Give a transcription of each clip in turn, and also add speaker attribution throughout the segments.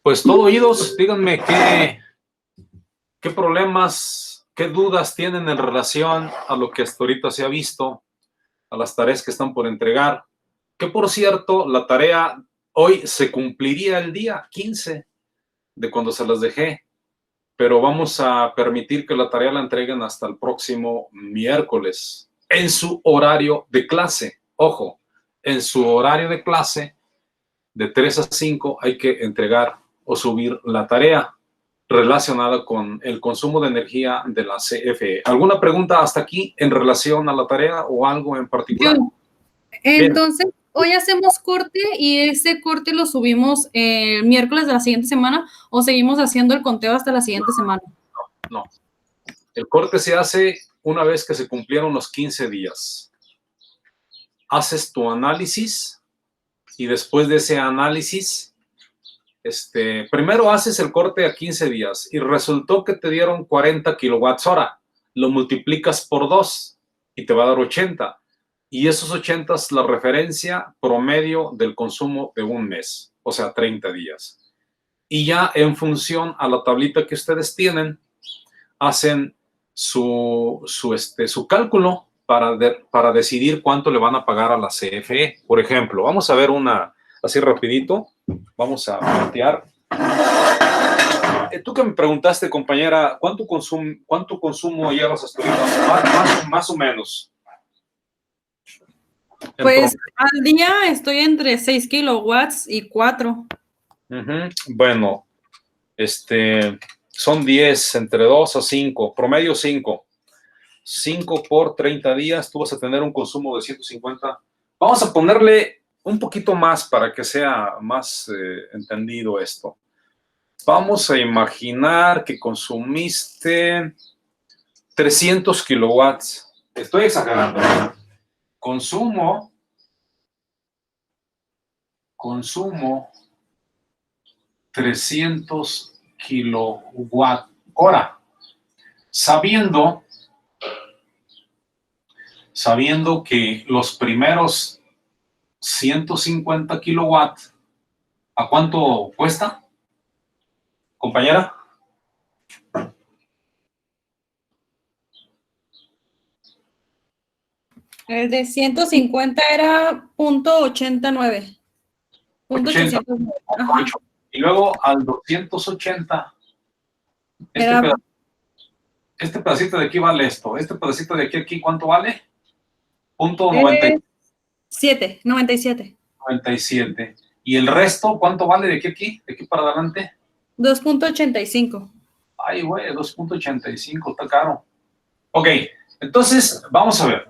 Speaker 1: Pues todo oídos, díganme qué problemas, qué dudas tienen en relación a lo que hasta ahorita se ha visto, a las tareas que están por entregar. Que por cierto, la tarea hoy se cumpliría el día 15 de cuando se las dejé, pero vamos a permitir que la tarea la entreguen hasta el próximo miércoles, en su horario de clase. Ojo, en su horario de clase, de 3 a 5, hay que entregar o subir la tarea relacionada con el consumo de energía de la CFE. ¿Alguna pregunta hasta aquí en relación a la tarea o algo en particular?
Speaker 2: Yo. Entonces, hoy hacemos corte y ese corte lo subimos el miércoles de la siguiente semana o seguimos haciendo el conteo hasta la siguiente semana.
Speaker 1: No. El corte se hace una vez que se cumplieron los 15 días. Haces tu análisis y después de ese análisis, primero haces el corte a 15 días y resultó que te dieron 40 kilowatts hora. Lo multiplicas por 2 y te va a dar 80. Y esos 80 es la referencia promedio del consumo de un mes, o sea, 30 días. Y ya en función a la tablita que ustedes tienen, hacen su cálculo para decidir cuánto le van a pagar a la CFE. Por ejemplo, vamos a ver una así rapidito. Vamos a plantear. Tú que me preguntaste, compañera, ¿cuánto consumo llevas hasta ahorita? Más o menos.
Speaker 2: Pues al día estoy entre 6 kilowatts y 4.
Speaker 1: Bueno, son 10, entre 2 a 5, promedio 5. 5 por 30 días, tú vas a tener un consumo de 150. Vamos a ponerle un poquito más para que sea más entendido esto. Vamos a imaginar que consumiste 300 kilowatts. Estoy exagerando. Consumo 300 kilowatt hora. Sabiendo que los primeros 150 kilowatts, ¿a cuánto cuesta, compañera?
Speaker 2: El de 150 era .89.
Speaker 1: 80, y luego al 280, este pedacito de aquí vale esto. Este pedacito de aquí, ¿cuánto vale? .97. 97. ¿Y el resto cuánto vale de aquí? ¿De aquí para adelante?
Speaker 2: 2.85.
Speaker 1: Ay, güey, 2.85, está caro. Ok, entonces vamos a ver.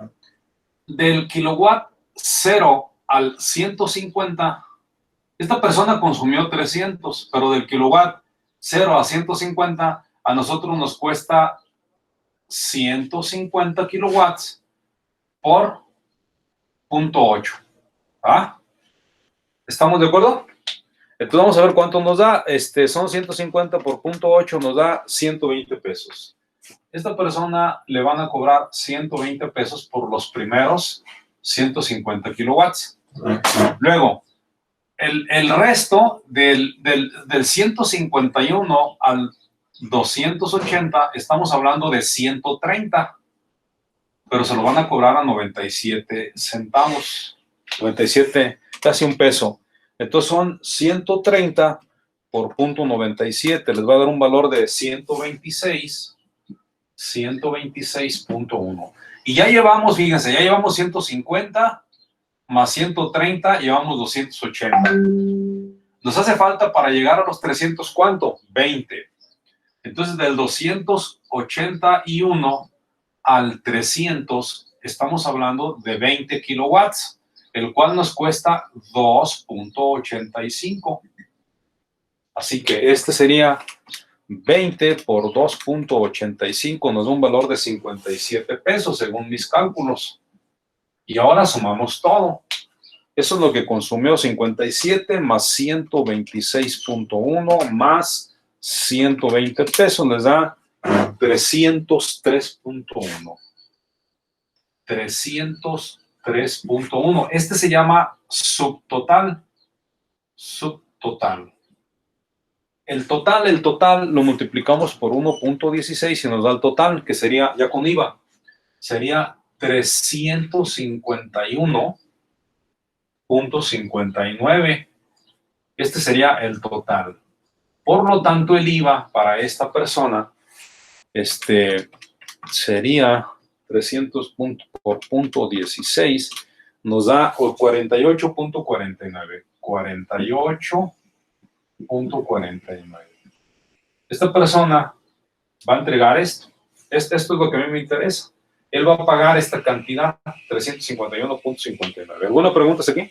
Speaker 1: Del kilowatt 0 al 150, esta persona consumió 300, pero del kilowatt 0 a 150, a nosotros nos cuesta 150 kilowatts por 0.8. ¿Ah? ¿Estamos de acuerdo? Entonces vamos a ver cuánto nos da. Son 150 por 0.8, nos da 120 pesos. Esta persona le van a cobrar 120 pesos por los primeros 150 kilowatts. Luego, el resto del 151 al 280, estamos hablando de 130, pero se lo van a cobrar a 97 centavos, 97, casi un peso. Entonces son 130 por .97, les va a dar un valor de 126.1. Y ya llevamos, fíjense, ya llevamos 150 más 130, llevamos 280. Nos hace falta para llegar a los 300, ¿cuánto? 20. Entonces, del 281 al 300, estamos hablando de 20 kilowatts, el cual nos cuesta 2.85. Así que este sería 20 por 2.85, nos da un valor de 57 pesos, según mis cálculos. Y ahora sumamos todo. Eso es lo que consumió: 57 más 126.1 más 120 pesos, les da 303.1. 303.1. Este se llama subtotal. Subtotal. el total lo multiplicamos por 1.16 y nos da el total, que sería, ya con IVA, sería 351.59. Este sería el total. Por lo tanto, el IVA para esta persona sería 300 por punto 16, nos da 48.49. 48.49. Esta persona va a entregar esto. Esto es lo que a mí me interesa. Él va a pagar esta cantidad, 351.59. ¿Alguna pregunta aquí?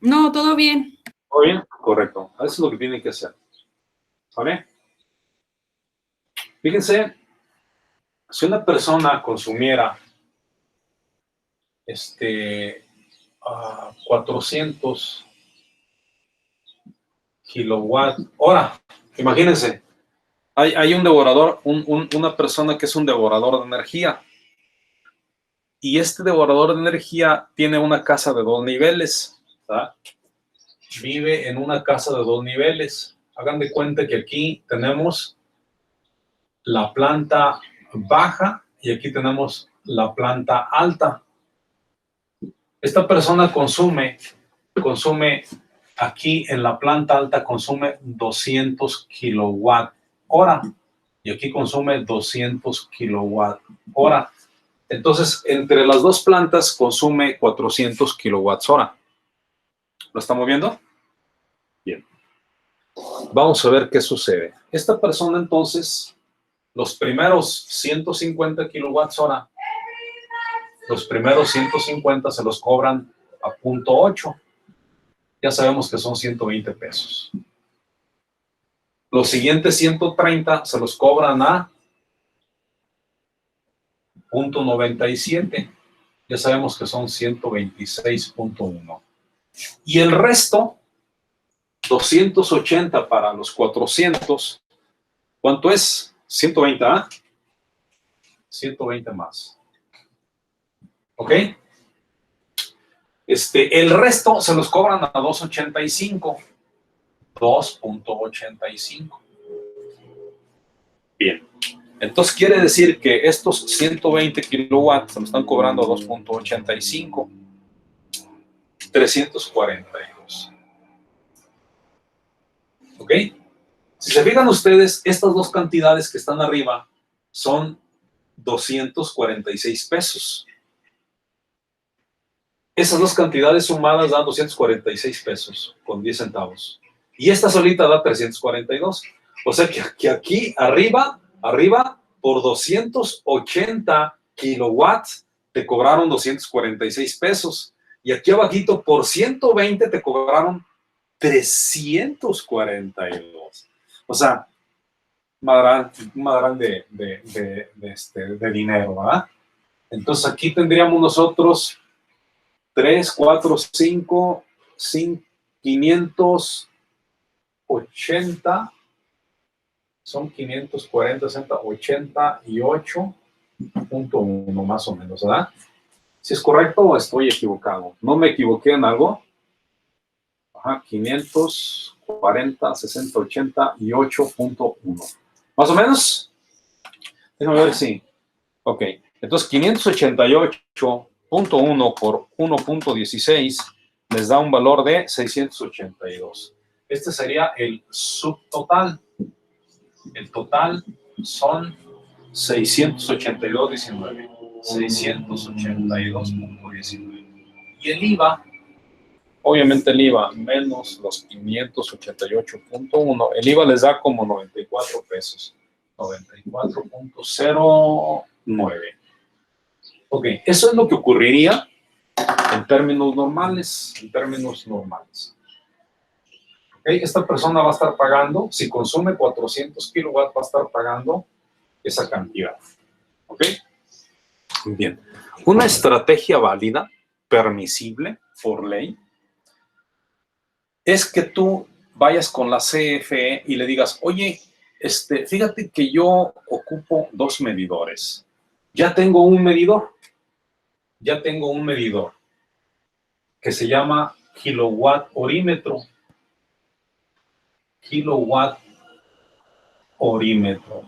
Speaker 2: No, todo bien.
Speaker 1: ¿Todo bien? Correcto. Eso es lo que tienen que hacer. ¿Vale? Fíjense, si una persona consumiera 400 kilowatt hora, imagínense, hay un devorador, una persona que es un devorador de energía, y este devorador de energía tiene una casa de 2 niveles, ¿verdad? Vive en una casa de 2 niveles. Hagan de cuenta que aquí tenemos la planta baja y aquí tenemos la planta alta. Esta persona consume aquí en la planta alta, consume 200 kilowatt hora y aquí consume 200 kilowatt hora. Entonces, entre las dos plantas consume 400 kilowatts hora. ¿Lo estamos viendo? Bien. Vamos a ver qué sucede. Esta persona, entonces, los primeros 150 kilowatts hora, los primeros 150 se los cobran a 0.8. Ya sabemos que son 120 pesos. Los siguientes 130 se los cobran a 0.97. Ya sabemos que son 126.1. Y el resto, 280 para los 400. ¿Cuánto es? 120, ¿ah? 120 más. ¿Ok? El resto se los cobran a 2.85. 2.85. Bien. Entonces quiere decir que estos 120 kilowatts se me están cobrando a 2.85. 342. ¿Ok? Si se fijan ustedes, estas dos cantidades que están arriba son 246 pesos. Esas dos cantidades sumadas dan 246 pesos con 10 centavos. Y esta solita da 342. O sea que aquí arriba, por 280 kilowatts, te cobraron 246 pesos. Y aquí abajito, por 120 te cobraron 342. O sea, madrán de dinero, ¿verdad? Entonces aquí tendríamos nosotros 3, 4, 5, 580, son 540, 60, 88.1 más o menos, ¿verdad? ¿Si es correcto o estoy equivocado? ¿No me equivoqué en algo? Ajá, 540, 60, 88.1. ¿Más o menos? Déjame ver si. Ok, entonces 588.1 por 1.16 les da un valor de 682. Este sería el subtotal. El total son 682.19. 682.19. Y el IVA, obviamente el IVA menos los 588.1, el IVA les da como 94 pesos. 94.09. Ok, eso es lo que ocurriría en términos normales. Ok, esta persona va a estar pagando, si consume 400 kilowatts, va a estar pagando esa cantidad. Ok, bien. Una estrategia válida, permisible por ley, es que tú vayas con la CFE y le digas, oye, fíjate que yo ocupo 2 medidores. Ya tengo un medidor que se llama kilowatt orímetro. kilowatt orímetro.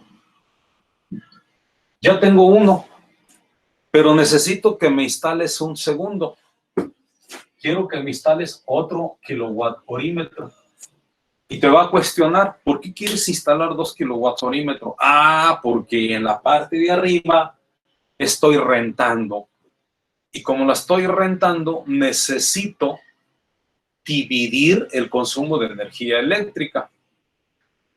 Speaker 1: Ya tengo uno, pero necesito que me instales un segundo. Quiero que me instales otro kilowatt orímetro. Y te va a cuestionar, ¿por qué quieres instalar 2 kilowatts orímetro? Ah, porque en la parte de arriba estoy rentando. Y como la estoy rentando, necesito dividir el consumo de energía eléctrica.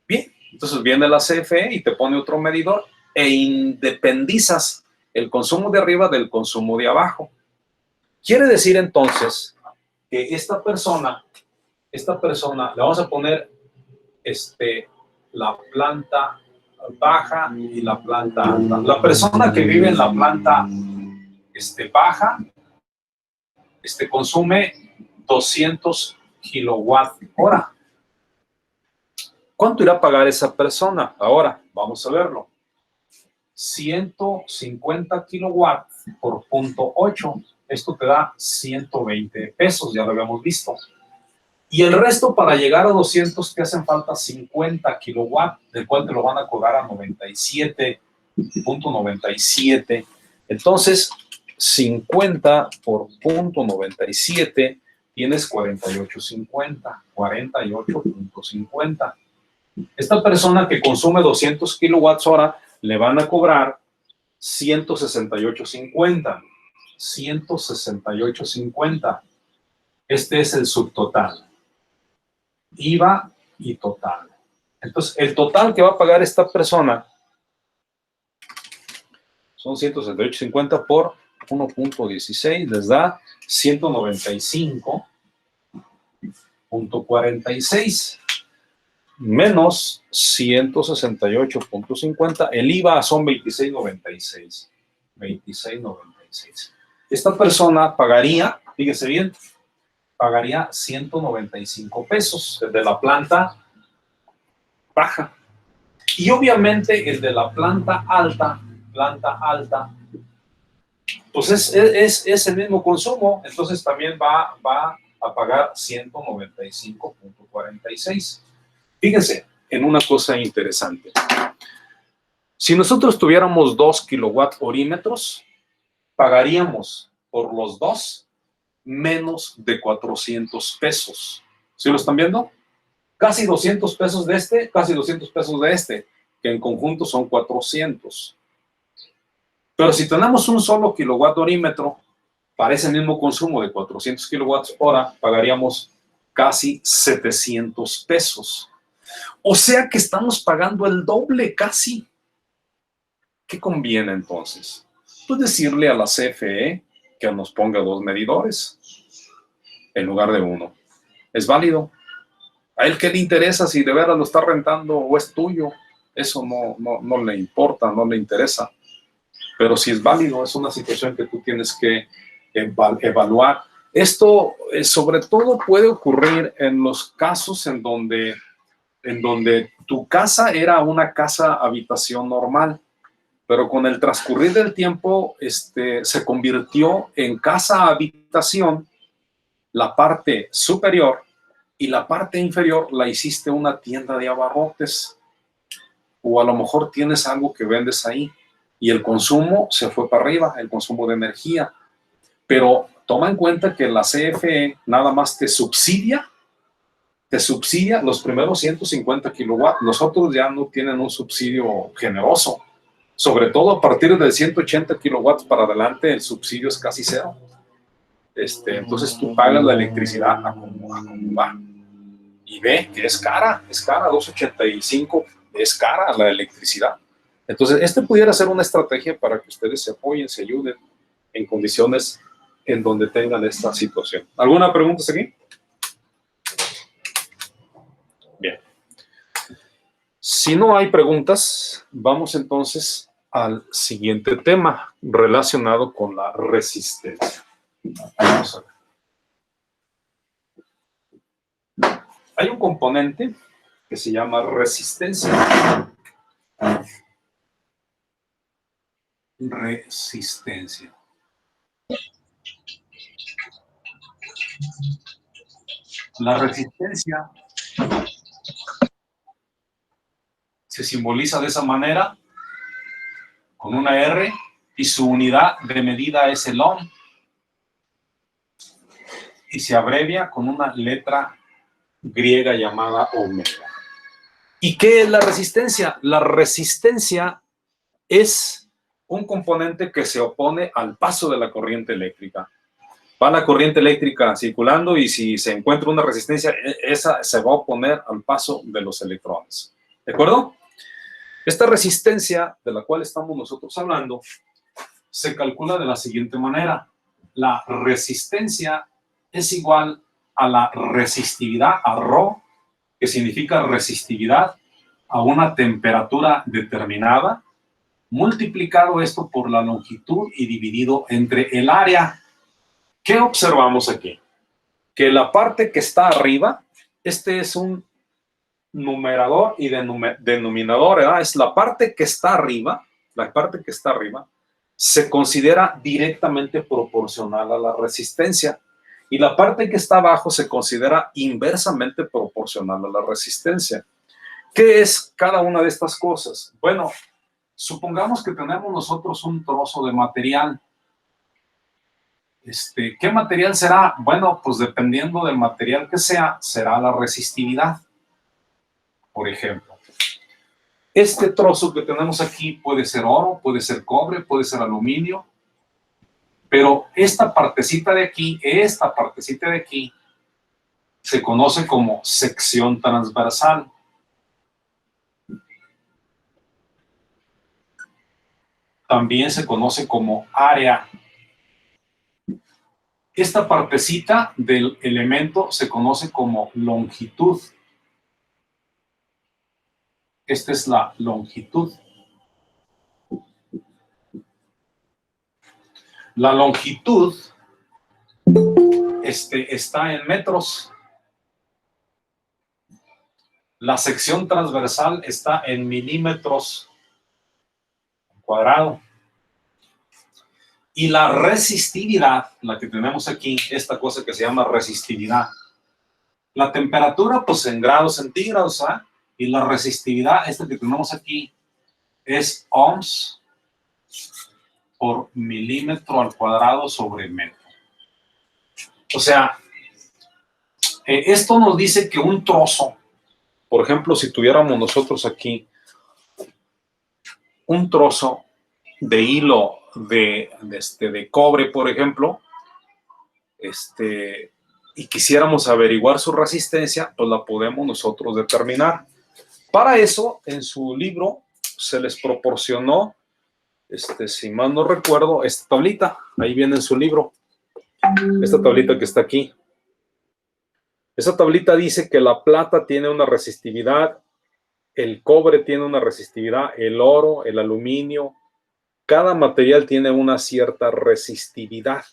Speaker 1: Bien, entonces viene la CFE y te pone otro medidor e independizas el consumo de arriba del consumo de abajo. Quiere decir entonces que esta persona, le vamos a poner la planta baja y la planta alta. La persona que vive en la planta baja consume 200 kilowatt hora. ¿Cuánto irá a pagar esa persona? Ahora, vamos a verlo. 150 kilowatts por 0.8. Esto te da 120 pesos, ya lo habíamos visto. Y el resto, para llegar a 200, te hacen falta 50 kilowatts, del cual te lo van a cobrar a 97.97. Entonces, 50 por 0.97 tienes 48.50, 48.50. Esta persona que consume 200 kilowatts hora le van a cobrar 168.50. 168.50. Este es el subtotal. IVA y total. Entonces, el total que va a pagar esta persona son 168.50 por 1.16, les da 195.46 menos 168.50. El IVA son 26.96. 26.96. Esta persona pagaría, fíjese bien, pagaría 195 pesos, el de la planta baja. Y obviamente el de la planta alta, pues es el mismo consumo, entonces también va a pagar 195.46. Fíjense en una cosa interesante. Si nosotros tuviéramos 2 kilowatt orímetros, pagaríamos por los dos menos de 400 pesos. ¿Sí lo están viendo? Casi 200 pesos de este, casi 200 pesos de este, que en conjunto son 400. Pero si tenemos un solo kilowatt orímetro, para ese mismo consumo de 400 kilowatts hora, pagaríamos casi 700 pesos. O sea que estamos pagando el doble casi. ¿Qué conviene entonces? Pues decirle a la CFE que nos ponga 2 medidores en lugar de uno. ¿Es válido? ¿A él qué le interesa si de veras lo está rentando o es tuyo? Eso no le importa, no le interesa. Pero si es válido, es una situación que tú tienes que evaluar. Esto sobre todo puede ocurrir en los casos en donde tu casa era una casa habitación normal, pero con el transcurrir del tiempo se convirtió en casa habitación, la parte superior, y la parte inferior la hiciste una tienda de abarrotes, o a lo mejor tienes algo que vendes ahí y el consumo se fue para arriba, el consumo de energía. Pero toma en cuenta que la CFE nada más te subsidia los primeros 150 kilowatts. Los otros ya no tienen un subsidio generoso. Sobre todo a partir de 180 kilowatts para adelante, el subsidio es casi cero. Entonces tú pagas la electricidad a como va. Y ve que es cara, 2.85, es cara la electricidad. Entonces, pudiera ser una estrategia para que ustedes se apoyen, se ayuden en condiciones en donde tengan esta situación. ¿Alguna pregunta aquí? Bien. Si no hay preguntas, vamos entonces al siguiente tema relacionado con la resistencia. Vamos a ver. Hay un componente que se llama resistencia. Resistencia. La resistencia se simboliza de esa manera, con una R, y su unidad de medida es el ohm, y se abrevia con una letra griega llamada omega. ¿Y qué es la resistencia? La resistencia es un componente que se opone al paso de la corriente eléctrica. Va la corriente eléctrica circulando y si se encuentra una resistencia, esa se va a oponer al paso de los electrones. ¿De acuerdo? Esta resistencia de la cual estamos nosotros hablando se calcula de la siguiente manera. La resistencia es igual a la resistividad, a Rho, que significa resistividad a una temperatura determinada, multiplicado esto por la longitud y dividido entre el área. ¿Qué observamos aquí? Que la parte que está arriba, este es un numerador y denominador, ¿verdad? Es la parte que está arriba, se considera directamente proporcional a la resistencia y la parte que está abajo se considera inversamente proporcional a la resistencia. ¿Qué es cada una de estas cosas? Bueno, supongamos que tenemos nosotros un trozo de material. ¿Qué material será? Bueno, pues dependiendo del material que sea, será la resistividad. Por ejemplo, este trozo que tenemos aquí puede ser oro, puede ser cobre, puede ser aluminio, pero esta partecita de aquí, se conoce como sección transversal. También se conoce como área. Esta partecita del elemento se conoce como longitud. Esta es la longitud. La longitud está en metros. La sección transversal está en milímetros cuadrado. Y la resistividad, la que tenemos aquí, esta cosa que se llama resistividad. La temperatura, pues en grados centígrados, ¿eh? Y la resistividad, esta que tenemos aquí, es ohms por milímetro al cuadrado sobre metro. O sea, esto nos dice que un trozo, por ejemplo, si tuviéramos nosotros aquí un trozo de hilo de cobre, por ejemplo, y quisiéramos averiguar su resistencia, pues la podemos nosotros determinar. Para eso, en su libro se les proporcionó, si mal no recuerdo, esta tablita. Ahí viene en su libro. Esta tablita que está aquí. Esa tablita dice que la plata tiene una resistividad, el cobre tiene una resistividad, el oro, el aluminio, cada material tiene una cierta resistividad.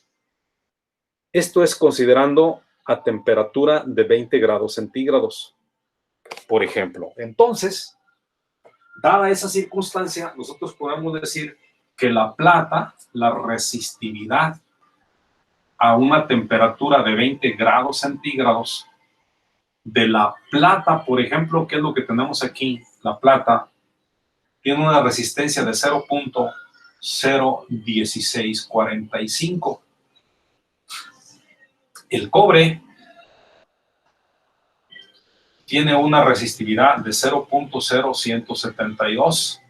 Speaker 1: Esto es considerando a temperatura de 20 grados centígrados, por ejemplo. Entonces, dada esa circunstancia, nosotros podemos decir que la plata, la resistividad a una temperatura de 20 grados centígrados, de la plata, por ejemplo, que es lo que tenemos aquí, la plata tiene una resistencia de 0.01645. El cobre tiene una resistividad de 0.0172.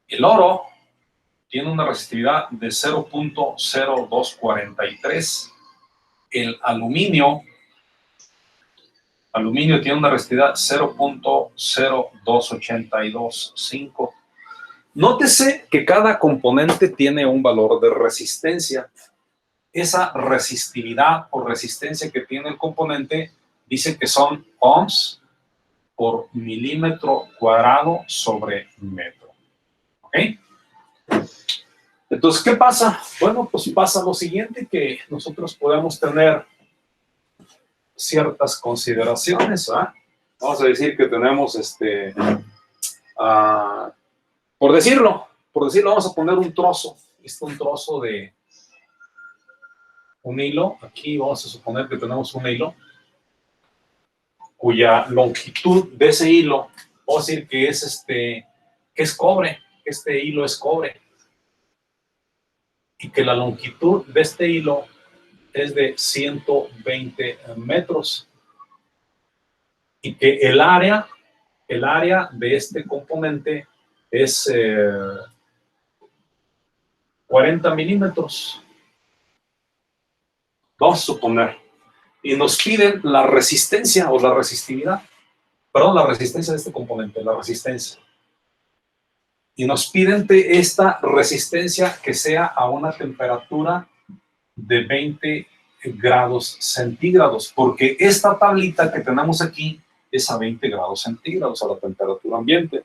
Speaker 1: El oro tiene una resistividad de 0.0243. El aluminio tiene una resistividad 0.02825. Nótese que cada componente tiene un valor de resistencia. Esa resistividad o resistencia que tiene el componente dice que son ohms por milímetro cuadrado sobre metro. ¿Ok? Entonces, ¿qué pasa? Bueno, pues pasa lo siguiente, que nosotros podemos tener ciertas consideraciones, ¿eh? Vamos a decir que tenemos por decirlo, vamos a poner un trozo. Un trozo de un hilo. Aquí vamos a suponer que tenemos un hilo cuya longitud de ese hilo Vamos a decir que es cobre, que este hilo es cobre. Y que la longitud de este hilo es de 120 metros. Y que el área de este componente es 40 milímetros. Vamos a suponer. Y nos piden la resistencia o la resistividad. Perdón, la resistencia de este componente, la resistencia. Y nos piden esta resistencia que sea a una temperatura de 20 grados centígrados, porque esta tablita que tenemos aquí es a 20 grados centígrados, a la temperatura ambiente.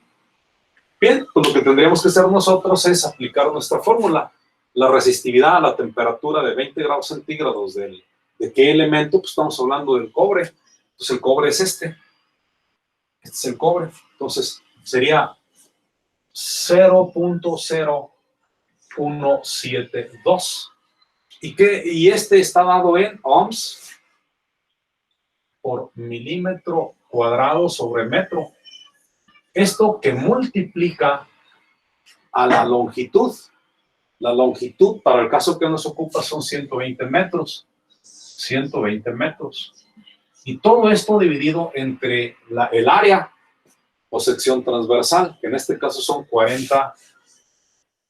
Speaker 1: Bien, pues lo que tendríamos que hacer nosotros es aplicar nuestra fórmula. La resistividad a la temperatura de 20 grados centígrados ¿de qué elemento? Pues estamos hablando del cobre. Entonces el cobre es este. Este es el cobre. Entonces sería 0.0172. Y este está dado en ohms por milímetro cuadrado sobre metro. Esto que multiplica a la longitud. La longitud, para el caso que nos ocupa, son 120 metros. 120 metros. Y todo esto dividido entre el área o sección transversal, que en este caso son 40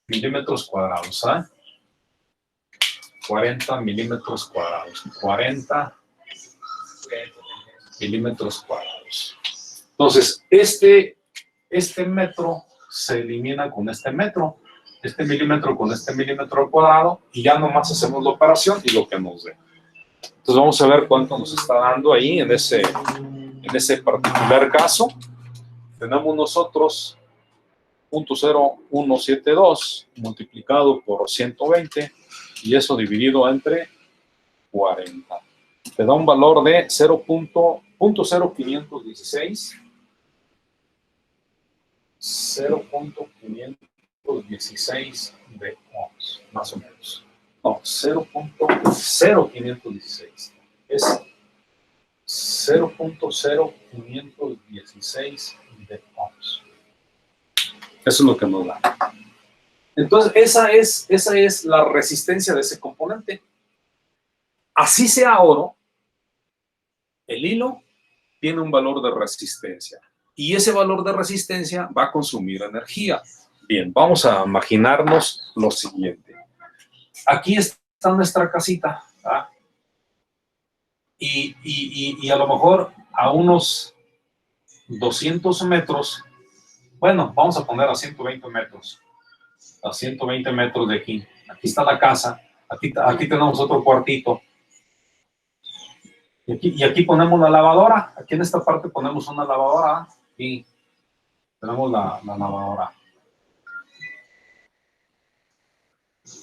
Speaker 1: milímetros cuadrados. 40 milímetros cuadrados. 40 milímetros cuadrados. Entonces, este metro se elimina con este metro, este milímetro con este milímetro al cuadrado, y ya nomás hacemos la operación y lo que nos dé. Entonces vamos a ver cuánto nos está dando ahí en ese particular caso. Tenemos nosotros 0.0172 multiplicado por 120 y eso dividido entre 40. Te da un valor de 0.0516. 0.516 de ohms, más o menos. No, 0.0516. Es 0.0516 de ohms. Eso es lo que nos da. Entonces, esa es la resistencia de ese componente. Así sea oro, el hilo tiene un valor de resistencia. Y ese valor de resistencia va a consumir energía. Bien, vamos a imaginarnos lo siguiente. Aquí está nuestra casita, ¿verdad? Y a lo mejor a unos 200 metros, bueno, vamos a poner a 120 metros. A 120 metros de aquí. Aquí está la casa. Aquí tenemos otro cuartito. Y aquí ponemos la lavadora. Aquí en esta parte ponemos una lavadora. Y tenemos la lavadora.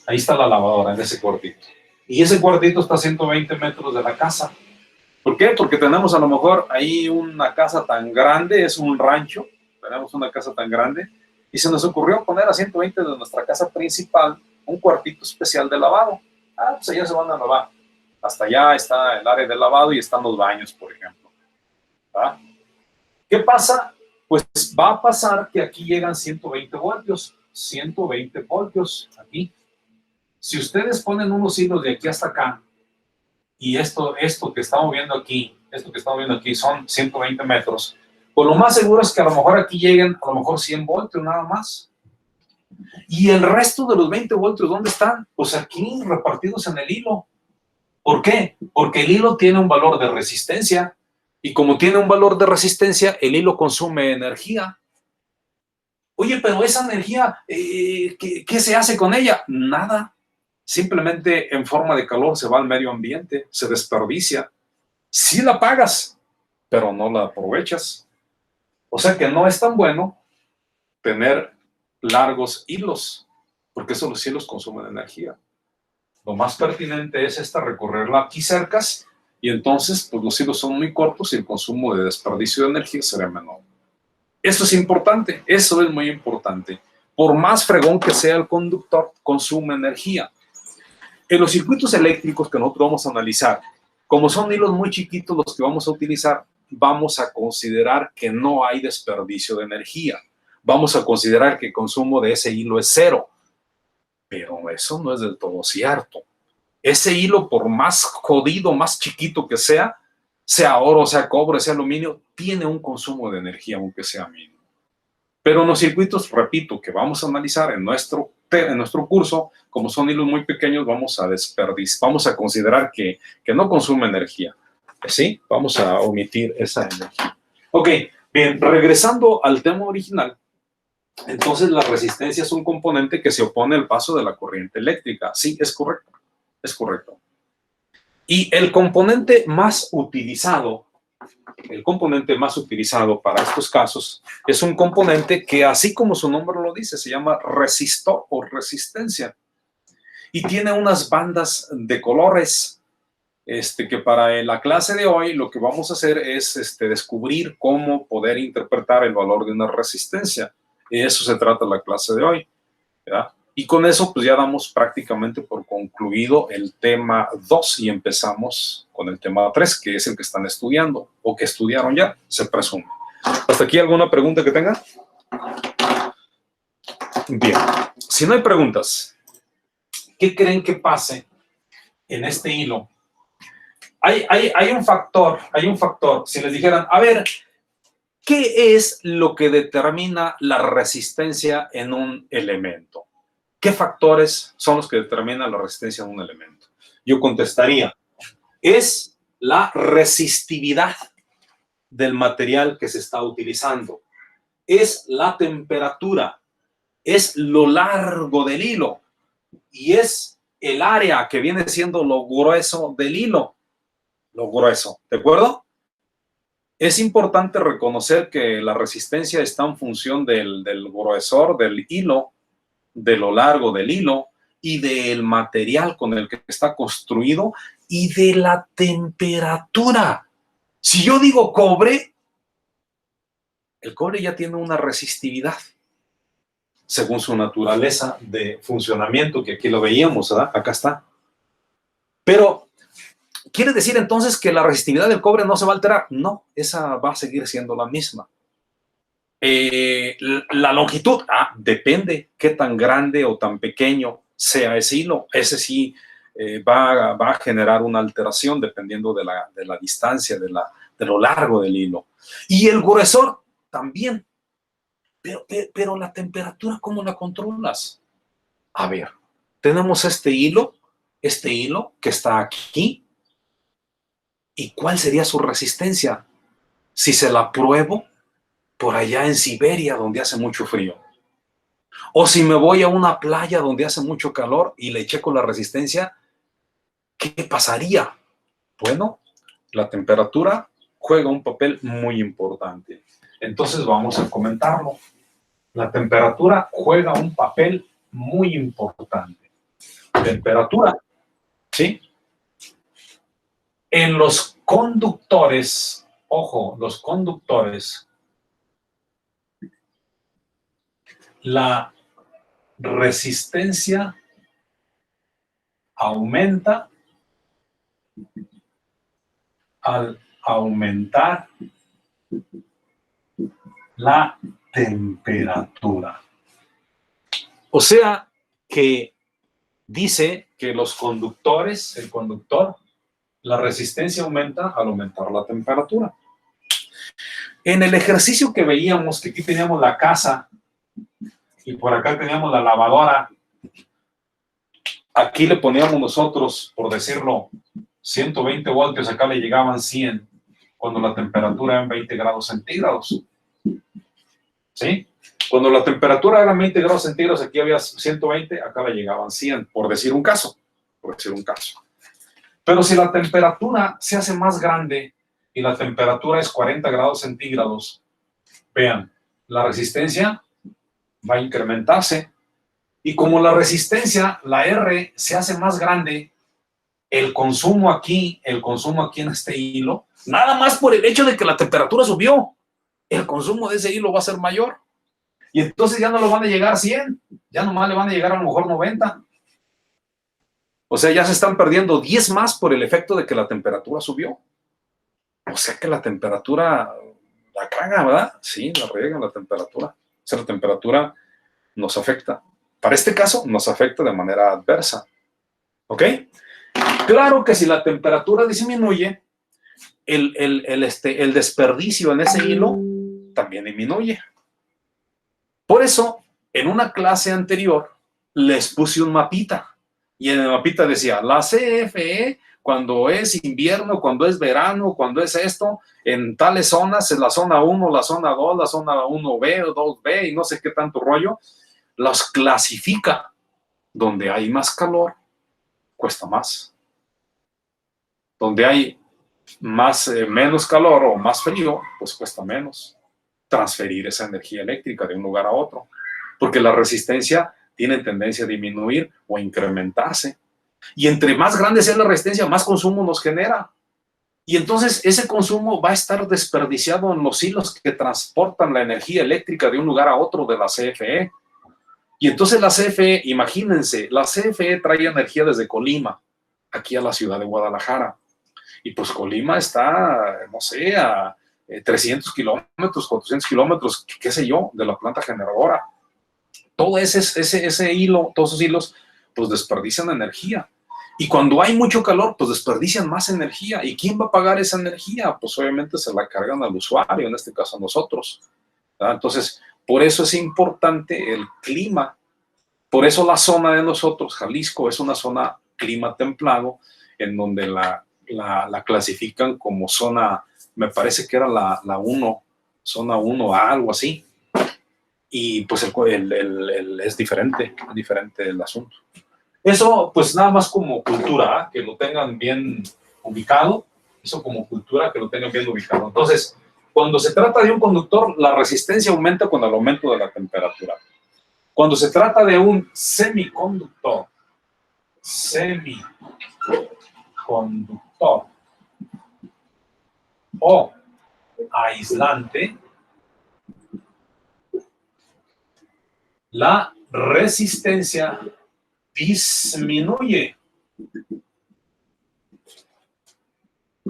Speaker 1: Ahí está la lavadora, en ese cuartito. Y ese cuartito está a 120 metros de la casa. ¿Por qué? Porque tenemos a lo mejor ahí una casa tan grande, es un rancho. Tenemos una casa tan grande. Y se nos ocurrió poner a 120 de nuestra casa principal un cuartito especial de lavado. Pues allá se van a lavar. Hasta allá está el área de lavado y están los baños, por ejemplo. ¿Ah? ¿Qué pasa? Pues va a pasar que aquí llegan 120 voltios. 120 voltios aquí. Si ustedes ponen unos hilos de aquí hasta acá, y esto que estamos viendo aquí, son 120 metros, pues lo más seguro es que a lo mejor aquí lleguen a lo mejor 100 voltios nada más. Y el resto de los 20 voltios, ¿dónde están? Pues aquí repartidos en el hilo. ¿Por qué? Porque el hilo tiene un valor de resistencia. Y como tiene un valor de resistencia, el hilo consume energía. Oye, pero esa energía, ¿qué se hace con ella? Nada. Simplemente en forma de calor se va al medio ambiente, se desperdicia. Sí la pagas, pero no la aprovechas. O sea que no es tan bueno tener largos hilos, porque esos los hilos consumen energía. Lo más pertinente es recorrerla aquí cercas, y entonces pues los hilos son muy cortos y el consumo de desperdicio de energía será menor. Eso es importante, eso es muy importante. Por más fregón que sea el conductor, consume energía. En los circuitos eléctricos que nosotros vamos a analizar, como son hilos muy chiquitos los que vamos a utilizar, vamos a considerar que no hay desperdicio de energía. Vamos a considerar que el consumo de ese hilo es cero. Pero eso no es del todo cierto. Ese hilo, por más jodido, más chiquito que sea oro, sea cobre, sea aluminio, tiene un consumo de energía, aunque sea mínimo. Pero en los circuitos, repito, que vamos a analizar en nuestro curso, como son hilos muy pequeños, vamos a considerar que no consume energía. ¿Sí? Vamos a omitir esa energía. Ok, bien, regresando al tema original, entonces la resistencia es un componente que se opone al paso de la corriente eléctrica. Sí, es correcto, es correcto. Y el componente más utilizado para estos casos es un componente que, así como su nombre lo dice, se llama resistor o resistencia. Y tiene unas bandas de colores que para la clase de hoy lo que vamos a hacer es descubrir cómo poder interpretar el valor de una resistencia. Y eso se trata la clase de hoy, ¿verdad? Y con eso pues ya damos prácticamente por concluido el tema 2 y empezamos con el tema 3, que es el que están estudiando o que estudiaron ya, se presume. ¿Hasta aquí alguna pregunta que tengan? Bien, si no hay preguntas, ¿qué creen que pase en este hilo? Hay un factor, si les dijeran, a ver, ¿qué es lo que determina la resistencia en un elemento? ¿Qué factores son los que determinan la resistencia en un elemento? Yo contestaría, es la resistividad del material que se está utilizando, es la temperatura, es lo largo del hilo y es el área que viene siendo lo grueso del hilo. Lo grueso, ¿de acuerdo? Es importante reconocer que la resistencia está en función del gruesor del hilo, de lo largo del hilo y del material con el que está construido y de la temperatura. Si yo digo cobre, el cobre ya tiene una resistividad según su naturaleza de funcionamiento, que aquí lo veíamos, ¿verdad? Acá está. Pero ¿quiere decir entonces que la resistividad del cobre no se va a alterar? No, esa va a seguir siendo la misma. La longitud, depende qué tan grande o tan pequeño sea ese hilo. Ese sí va a generar una alteración dependiendo de la distancia, de lo largo del hilo. Y el gruesor también. Pero la temperatura, ¿cómo la controlas? A ver, tenemos este hilo que está aquí. ¿Y cuál sería su resistencia? Si se la pruebo por allá en Siberia, donde hace mucho frío. O si me voy a una playa donde hace mucho calor y le checo la resistencia, ¿qué pasaría? Bueno, la temperatura juega un papel muy importante. Entonces vamos a comentarlo. La temperatura juega un papel muy importante. Temperatura, ¿sí? En los conductores, ojo, los conductores, la resistencia aumenta al aumentar la temperatura. O sea que dice que los conductores, el conductor, la resistencia aumenta al aumentar la temperatura. En el ejercicio que veíamos, que aquí teníamos la casa y por acá teníamos la lavadora, aquí le poníamos nosotros, por decirlo, 120 voltios, acá le llegaban 100, cuando la temperatura era 20 grados centígrados. ¿Sí? Cuando la temperatura era 20 grados centígrados, aquí había 120, acá le llegaban 100, por decir un caso. Pero si la temperatura se hace más grande y la temperatura es 40 grados centígrados, vean, la resistencia va a incrementarse. Y como la resistencia, la R, se hace más grande, el consumo aquí en este hilo, nada más por el hecho de que la temperatura subió, el consumo de ese hilo va a ser mayor. Y entonces ya no lo van a llegar a 100, ya nomás le van a llegar a lo mejor 90. O sea, ya se están perdiendo 10 más por el efecto de que la temperatura subió. O sea que la temperatura la caga, ¿verdad? Sí, la riega la temperatura. O sea, la temperatura nos afecta. Para este caso, nos afecta de manera adversa. ¿Ok? Claro que si la temperatura disminuye, el desperdicio en ese hilo también disminuye. Por eso, en una clase anterior, les puse un mapita. Y en el mapita decía, la CFE, cuando es invierno, cuando es verano, cuando es esto, en tales zonas, en la zona 1, la zona 2, la zona 1B o 2B y no sé qué tanto rollo, los clasifica. Donde hay más calor, cuesta más. Donde hay menos calor o más frío, pues cuesta menos transferir esa energía eléctrica de un lugar a otro, porque la resistencia tiene tendencia a disminuir o a incrementarse. Y entre más grande sea la resistencia, más consumo nos genera. Y entonces ese consumo va a estar desperdiciado en los hilos que transportan la energía eléctrica de un lugar a otro de la CFE. Y entonces la CFE, imagínense, la CFE trae energía desde Colima, aquí a la ciudad de Guadalajara. Y pues Colima está, no sé, a 300 kilómetros, 400 kilómetros, qué sé yo, de la planta generadora. Todo ese hilo, todos esos hilos, pues desperdician energía. Y cuando hay mucho calor, pues desperdician más energía. ¿Y quién va a pagar esa energía? Pues obviamente se la cargan al usuario, en este caso a nosotros, ¿verdad? Entonces, por eso es importante el clima. Por eso la zona de nosotros, Jalisco, es una zona clima templado, en donde la clasifican como zona, me parece que era la 1, zona 1A, algo así. Y pues es diferente el asunto. Eso pues nada más como cultura, ¿eh? Que lo tengan bien ubicado, eso como cultura, que lo tengan bien ubicado. Entonces, cuando se trata de un conductor, la resistencia aumenta con el aumento de la temperatura. Cuando se trata de un semiconductor, o aislante, la resistencia disminuye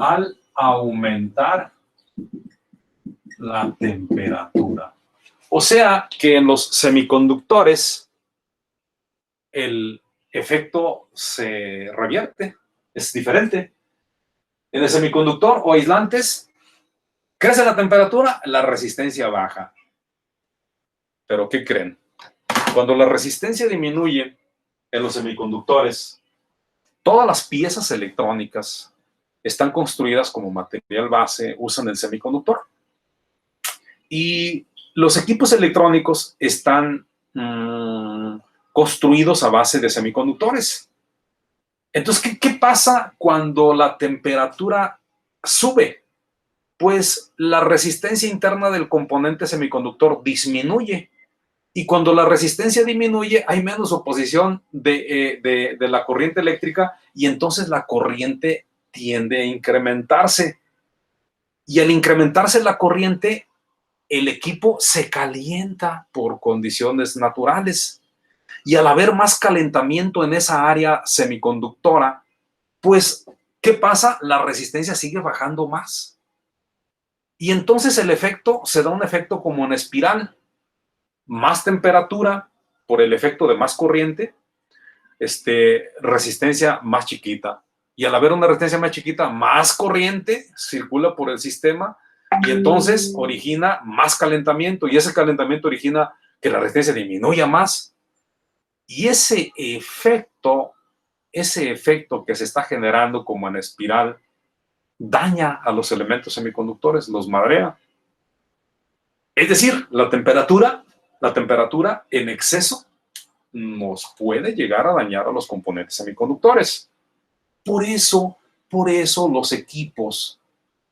Speaker 1: al aumentar la temperatura. O sea que en los semiconductores el efecto se revierte, es diferente. En el semiconductor o aislantes, crece la temperatura, la resistencia baja. Pero ¿qué creen? Cuando la resistencia disminuye en los semiconductores, todas las piezas electrónicas están construidas como material base, usan el semiconductor. Y los equipos electrónicos están construidos a base de semiconductores. Entonces, ¿qué pasa cuando la temperatura sube? Pues la resistencia interna del componente semiconductor disminuye. Y cuando la resistencia disminuye, hay menos oposición de la corriente eléctrica y entonces la corriente tiende a incrementarse. Y al incrementarse la corriente, el equipo se calienta por condiciones naturales. Y al haber más calentamiento en esa área semiconductora, pues, ¿qué pasa? La resistencia sigue bajando más. Y entonces el efecto, se da un efecto como en espiral. Más temperatura por el efecto de más corriente, resistencia más chiquita. Y al haber una resistencia más chiquita, más corriente circula por el sistema y entonces origina más calentamiento y ese calentamiento origina que la resistencia disminuya más. Y ese efecto que se está generando como en espiral daña a los elementos semiconductores, los madrea. Es decir, la temperatura en exceso nos puede llegar a dañar a los componentes semiconductores. Por eso los equipos,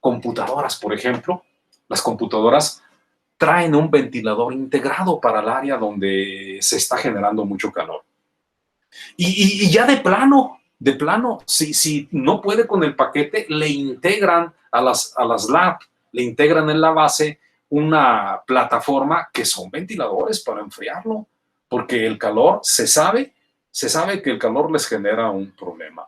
Speaker 1: computadoras, por ejemplo, las computadoras traen un ventilador integrado para el área donde se está generando mucho calor. Y ya de plano, si no puede con el paquete, le integran a las LAP, le integran en la base una plataforma que son ventiladores para enfriarlo, porque el calor se sabe que el calor les genera un problema.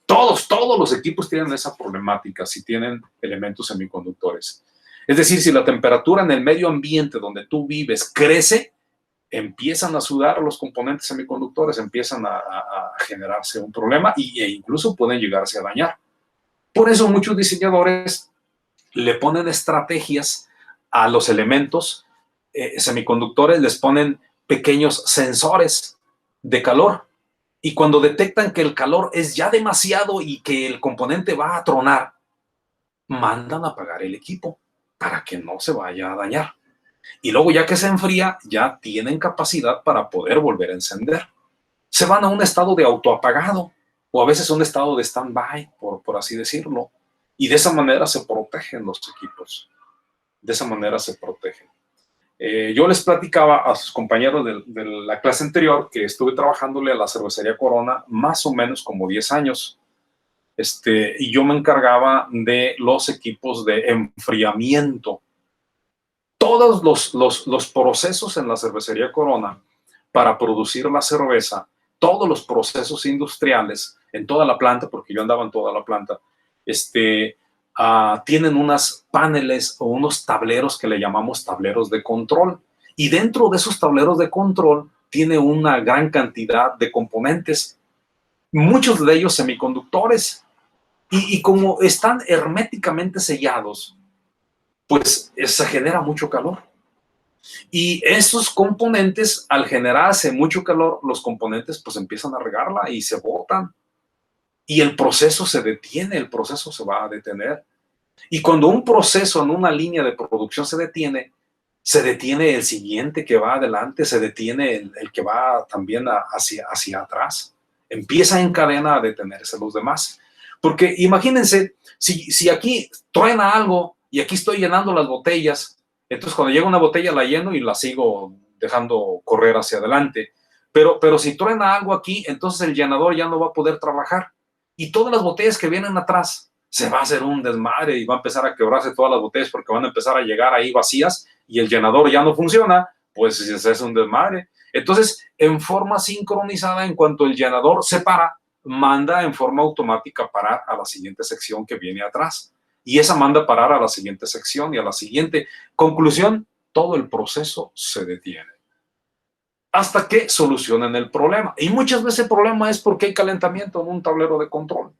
Speaker 1: Todos los equipos tienen esa problemática si tienen elementos semiconductores. Es decir, si la temperatura en el medio ambiente donde tú vives crece, empiezan a sudar los componentes semiconductores, empiezan a generarse un problema e incluso pueden llegarse a dañar. Por eso muchos diseñadores le ponen estrategias a los elementos semiconductores, les ponen pequeños sensores de calor. Y cuando detectan que el calor es ya demasiado y que el componente va a tronar, mandan a apagar el equipo para que no se vaya a dañar. Y luego ya que se enfría, ya tienen capacidad para poder volver a encender. Se van a un estado de autoapagado o a veces un estado de stand-by, por así decirlo. Y de esa manera se protegen los equipos. De esa manera se protegen. Yo les platicaba a sus compañeros de la clase anterior que estuve trabajándole a la cervecería Corona más o menos como 10 años. Y yo me encargaba de los equipos de enfriamiento. Todos los procesos en la cervecería Corona para producir la cerveza, todos los procesos industriales en toda la planta, porque yo andaba en toda la planta, tienen unos paneles o unos tableros que le llamamos tableros de control. Y dentro de esos tableros de control tiene una gran cantidad de componentes, muchos de ellos semiconductores. Y como están herméticamente sellados, pues se genera mucho calor. Y esos componentes, al generarse mucho calor, los componentes pues empiezan a regarla y se botan. Y el proceso se detiene, el proceso se va a detener. Y cuando un proceso en una línea de producción se detiene el siguiente que va adelante, se detiene el que va también hacia atrás. Empieza en cadena a detenerse los demás. Porque imagínense, si aquí truena algo y aquí estoy llenando las botellas, entonces cuando llega una botella la lleno y la sigo dejando correr hacia adelante. Pero si truena algo aquí, entonces el llenador ya no va a poder trabajar. Y todas las botellas que vienen atrás, se va a hacer un desmadre y va a empezar a quebrarse todas las botellas porque van a empezar a llegar ahí vacías y el llenador ya no funciona, pues se hace un desmadre. Entonces, en forma sincronizada, en cuanto el llenador se para, manda en forma automática parar a la siguiente sección que viene atrás. Y esa manda parar a la siguiente sección y a la siguiente. Conclusión, todo el proceso se detiene hasta que solucionen el problema. Y muchas veces el problema es porque hay calentamiento en un tablero de control.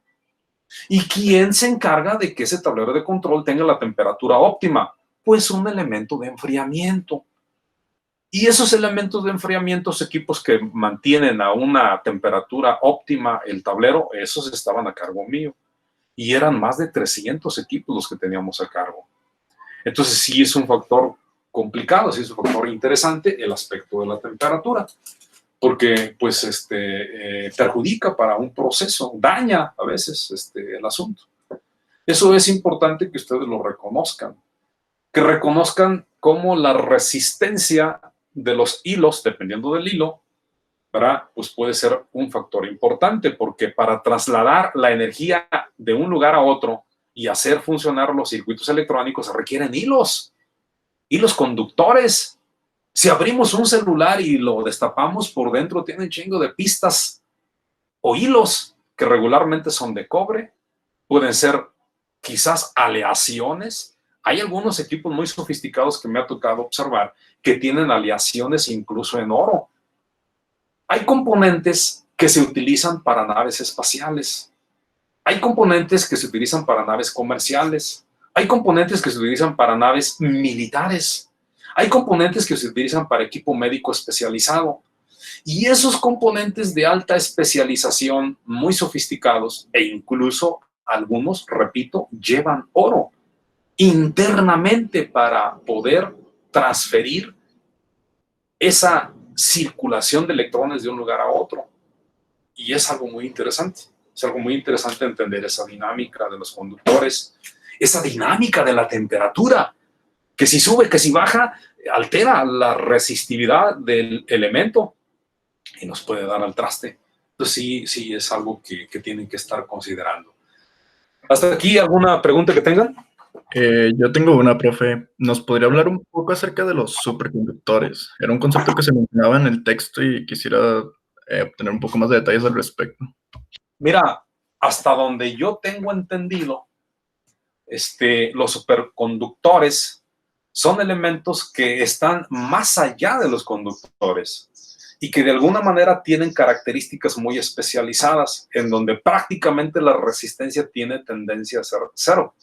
Speaker 1: ¿Y quién se encarga de que ese tablero de control tenga la temperatura óptima? Pues un elemento de enfriamiento. Y esos elementos de enfriamiento, equipos que mantienen a una temperatura óptima el tablero, esos estaban a cargo mío. Y eran más de 300 equipos los que teníamos a cargo. Entonces sí es un factor complicado, sí es un factor interesante el aspecto de la temperatura, porque pues perjudica para un proceso, daña a veces el asunto. Eso es importante que ustedes lo reconozcan, que reconozcan cómo la resistencia de los hilos, dependiendo del hilo, ¿verdad? Pues puede ser un factor importante, porque para trasladar la energía de un lugar a otro y hacer funcionar los circuitos electrónicos se requieren hilos conductores. Si abrimos un celular y lo destapamos, por dentro tiene un chingo de pistas o hilos que regularmente son de cobre, pueden ser quizás aleaciones. Hay algunos equipos muy sofisticados que me ha tocado observar que tienen aleaciones incluso en oro. Hay componentes que se utilizan para naves espaciales. Hay componentes que se utilizan para naves comerciales. Hay componentes que se utilizan para naves militares. Hay componentes que se utilizan para equipo médico especializado. Y esos componentes de alta especialización, muy sofisticados, e incluso algunos, repito, llevan oro internamente para poder transferir esa circulación de electrones de un lugar a otro. Y es algo muy interesante. Es algo muy interesante entender esa dinámica de los conductores, esa dinámica de la temperatura, que si sube, que si baja, altera la resistividad del elemento y nos puede dar al traste. Entonces sí es algo que tienen que estar considerando. ¿Hasta aquí alguna pregunta que tengan?
Speaker 3: Yo tengo una, profe. ¿Nos podría hablar un poco acerca de los superconductores? Era un concepto que se mencionaba en el texto y quisiera obtener un poco más de detalles al respecto.
Speaker 1: Mira, hasta donde yo tengo entendido, los superconductores son elementos que están más allá de los conductores y que de alguna manera tienen características muy especializadas, en donde prácticamente la resistencia tiene tendencia a ser cero.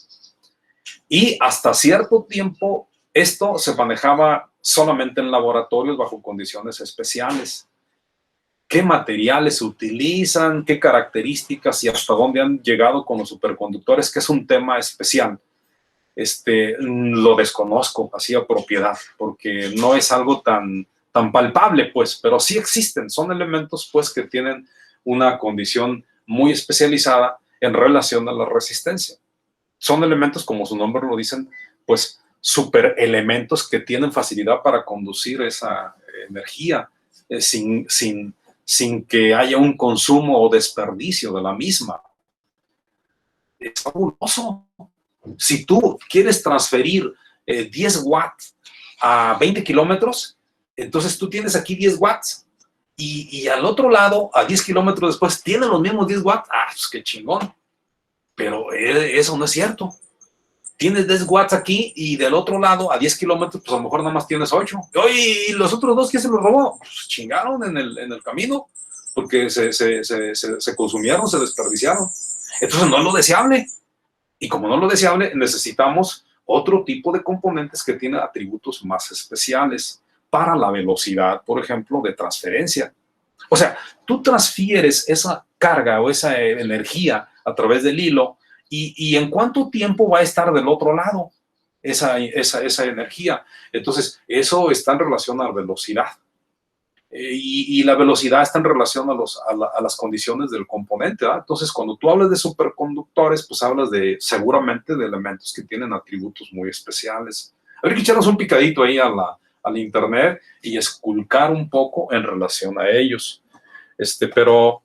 Speaker 1: Y hasta cierto tiempo esto se manejaba solamente en laboratorios bajo condiciones especiales. ¿Qué materiales se utilizan? ¿Qué características? Y hasta dónde han llegado con los superconductores, que es un tema especial. Lo desconozco así a propiedad, porque no es algo tan palpable, pues, pero sí existen. Son elementos, pues, que tienen una condición muy especializada en relación a la resistencia. Son elementos, como su nombre lo dicen, pues, superelementos que tienen facilidad para conducir esa energía sin que haya un consumo o desperdicio de la misma. Es fabuloso. Si tú quieres transferir 10 watts a 20 kilómetros, entonces tú tienes aquí 10 watts y al otro lado, a 10 kilómetros después, tienen los mismos 10 watts. Ah, pues qué chingón. Pero eso no es cierto. Tienes 10 watts aquí y del otro lado, a 10 kilómetros, pues a lo mejor nada más tienes 8. ¿Y los otros dos quién se los robó? Pues chingaron en el camino, porque se consumieron, se desperdiciaron. Entonces no es lo deseable. Y como no es lo deseable, necesitamos otro tipo de componentes que tienen atributos más especiales para la velocidad, por ejemplo, de transferencia. O sea, tú transfieres esa carga o esa energía a través del hilo y ¿en cuánto tiempo va a estar del otro lado esa energía? Entonces, eso está en relación a la velocidad. Y la velocidad está en relación a las condiciones del componente, ¿verdad? Entonces, cuando tú hablas de superconductores, pues hablas seguramente de elementos que tienen atributos muy especiales. Habría que echarnos un picadito ahí al internet y esculcar un poco en relación a ellos. Pero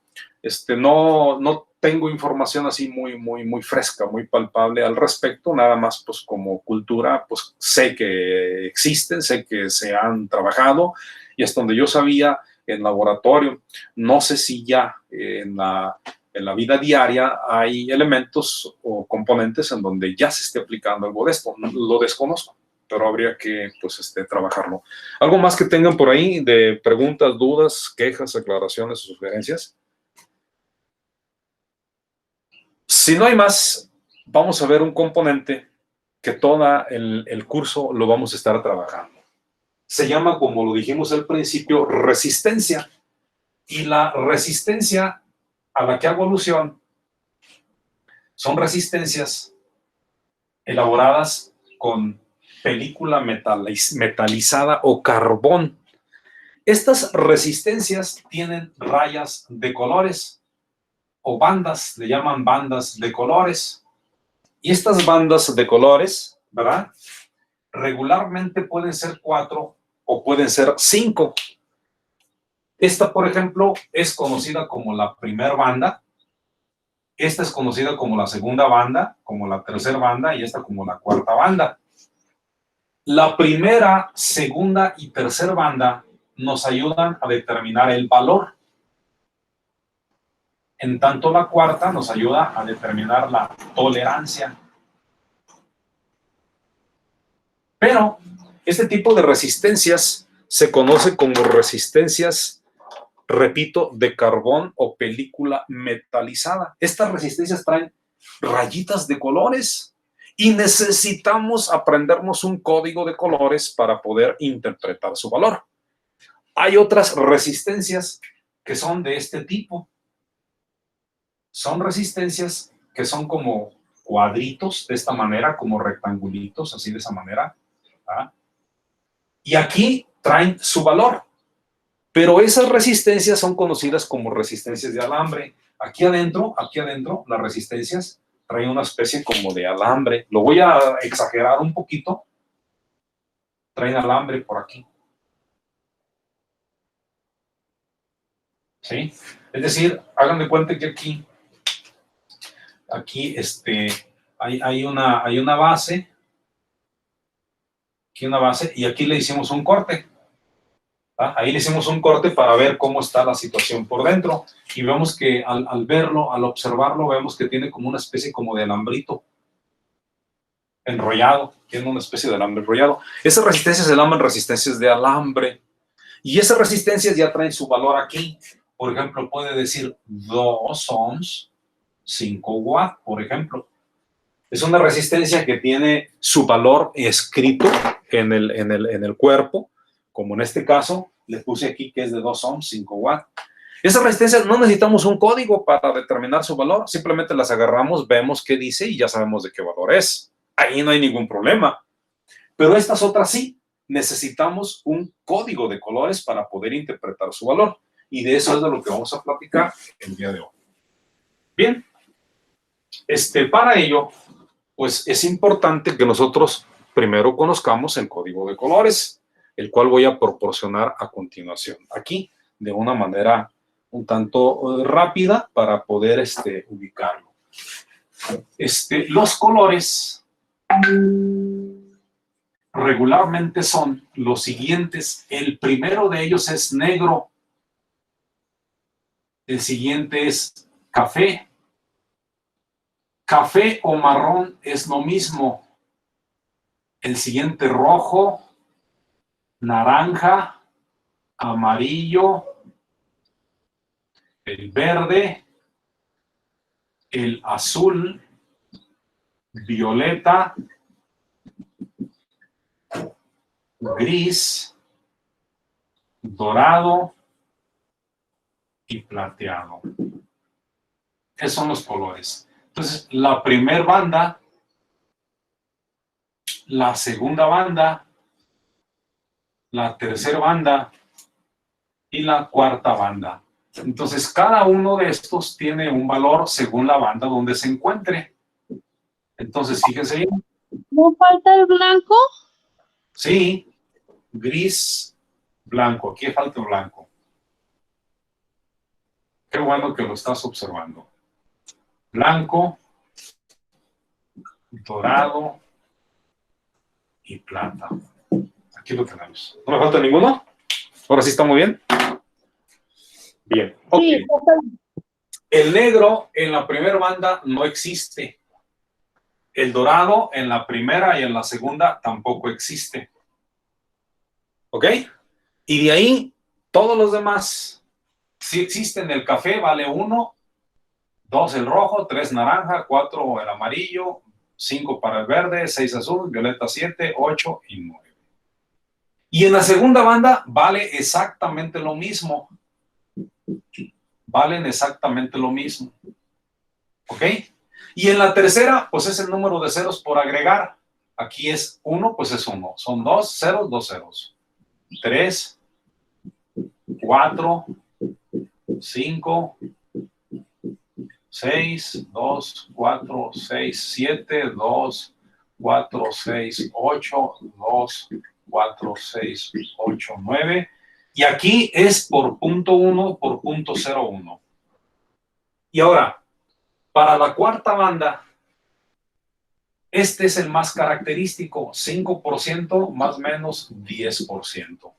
Speaker 1: no tengo información así muy fresca, muy palpable al respecto, nada más pues como cultura, pues sé que existen, sé que se han trabajado y hasta donde yo sabía en laboratorio, no sé si ya en la vida diaria hay elementos o componentes en donde ya se esté aplicando algo de esto, lo desconozco, pero habría que pues trabajarlo. ¿Algo más que tengan por ahí de preguntas, dudas, quejas, aclaraciones o sugerencias? Si no hay más, vamos a ver un componente que todo el curso lo vamos a estar trabajando. Se llama, como lo dijimos al principio, resistencia. Y la resistencia a la que hago alusión son resistencias elaboradas con película metalizada o carbón. Estas resistencias tienen rayas de colores o bandas, le llaman bandas de colores. Y estas bandas de colores, ¿verdad? Regularmente pueden ser 4 o pueden ser 5. Esta, por ejemplo, es conocida como la primera banda. Esta es conocida como la segunda banda, como la tercera banda y esta como la cuarta banda. La primera, segunda y tercera banda nos ayudan a determinar el valor. En tanto, la cuarta nos ayuda a determinar la tolerancia. Pero este tipo de resistencias se conoce como resistencias, repito, de carbón o película metalizada. Estas resistencias traen rayitas de colores y necesitamos aprendernos un código de colores para poder interpretar su valor. Hay otras resistencias que son de este tipo. Son resistencias que son como cuadritos de esta manera, como rectangulitos, así de esa manera. ¿Ah? Y aquí traen su valor. Pero esas resistencias son conocidas como resistencias de alambre. Aquí adentro, las resistencias traen una especie como de alambre. Lo voy a exagerar un poquito. Traen alambre por aquí. ¿Sí? Es decir, hagan de cuenta que aquí hay una base. Aquí una base y aquí le hicimos un corte. ¿Ah? Ahí le hicimos un corte para ver cómo está la situación por dentro y vemos que al verlo, al observarlo, vemos que tiene como una especie como de alambrito enrollado, tiene una especie de alambre enrollado. Esas resistencias se llaman resistencias de alambre y esas resistencias ya traen su valor aquí. Por ejemplo, puede decir 2 ohms, 5 watts, por ejemplo. Es una resistencia que tiene su valor escrito en el cuerpo, como en este caso, le puse aquí que es de 2 ohms, 5 watts. Esas resistencias no necesitamos un código para determinar su valor, simplemente las agarramos, vemos qué dice y ya sabemos de qué valor es. Ahí no hay ningún problema. Pero estas otras sí, necesitamos un código de colores para poder interpretar su valor. Y de eso es de lo que vamos a platicar el día de hoy. Bien, para ello, pues es importante que nosotros primero conozcamos el código de colores, el cual voy a proporcionar a continuación. Aquí, de una manera un tanto rápida para poder ubicarlo. Los colores regularmente son los siguientes. El primero de ellos es negro. El siguiente es café. Café o marrón es lo mismo. El siguiente rojo, naranja, amarillo, el verde, el azul, violeta, gris, dorado y plateado. Esos son los colores. Entonces, la primera banda, la segunda banda, la tercera banda y la cuarta banda. Entonces, cada uno de estos tiene un valor según la banda donde se encuentre. Entonces, fíjense bien.
Speaker 4: ¿No falta el blanco?
Speaker 1: Sí, gris, blanco. Aquí falta el blanco. Qué bueno que lo estás observando. Blanco, dorado y plata. Aquí lo tenemos. ¿No me falta ninguno? ¿Ahora sí está muy bien? Bien. Ok.
Speaker 4: Sí,
Speaker 1: El negro en la primera banda no existe. El dorado en la primera y en la segunda tampoco existe. ¿Ok? Y de ahí, todos los demás, si existen, el café vale 1, 2 el rojo, 3 naranja, 4 el amarillo, 5 para el verde, 6 azul, violeta 7, 8 y 9. Y en la segunda banda vale exactamente lo mismo. Valen exactamente lo mismo. ¿Ok? Y en la tercera, pues es el número de ceros por agregar. Aquí es 1, pues es 1. Son 2 ceros, 2 ceros. 3, 4, 5, 6, 2, 4, 6, 7, 2, 4, 6, 8, 2, 4, 6, 8, 9. Y aquí es por punto 1 por punto 0,1. Y ahora, para la cuarta banda, este es el más característico, 5% más o menos 10%.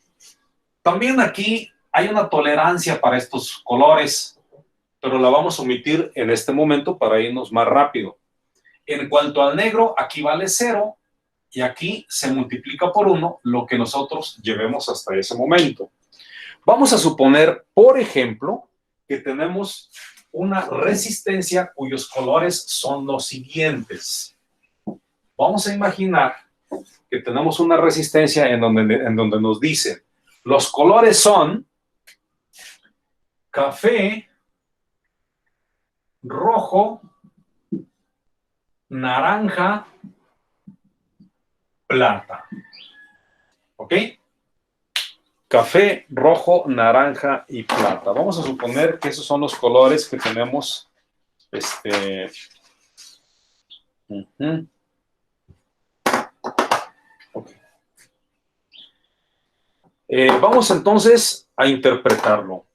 Speaker 1: También aquí hay una tolerancia para estos colores, pero la vamos a omitir en este momento para irnos más rápido. En cuanto al negro, aquí vale 0 y aquí se multiplica por 1 lo que nosotros llevemos hasta ese momento. Vamos a suponer, por ejemplo, que tenemos una resistencia cuyos colores son los siguientes. Vamos a imaginar que tenemos una resistencia en donde nos dice, los colores son café, rojo, naranja, plata. ¿Ok? Café, rojo, naranja y plata. Vamos a suponer que esos son los colores que tenemos. Okay. Vamos entonces a interpretarlo.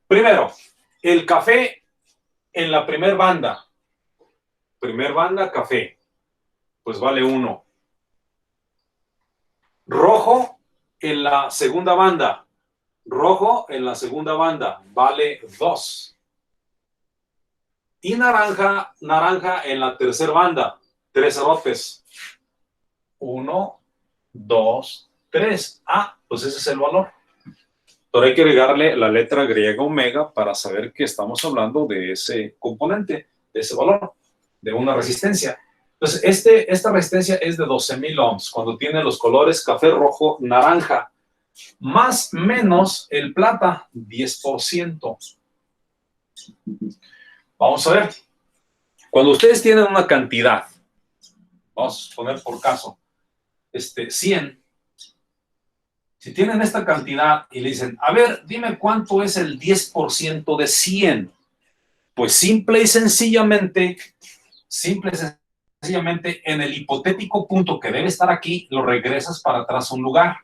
Speaker 1: Primero, el café en la primer banda. Primer banda, café. Pues vale 1. Rojo en la segunda banda. Rojo en la segunda banda vale 2. Y naranja en la tercera banda, 3 cerotes. 1, 2, 3. Ah, pues ese es el valor. Pero hay que agregarle la letra griega omega para saber que estamos hablando de ese componente, de ese valor, de una resistencia. Entonces, esta resistencia es de 12,000 ohms, cuando tiene los colores café, rojo, naranja. Más menos el plata, 10%. Vamos a ver. Cuando ustedes tienen una cantidad, vamos a poner por caso, 100. Si tienen esta cantidad y le dicen, a ver, dime cuánto es el 10% de 100. Pues simple y sencillamente, en el hipotético punto que debe estar aquí, lo regresas para atrás a un lugar.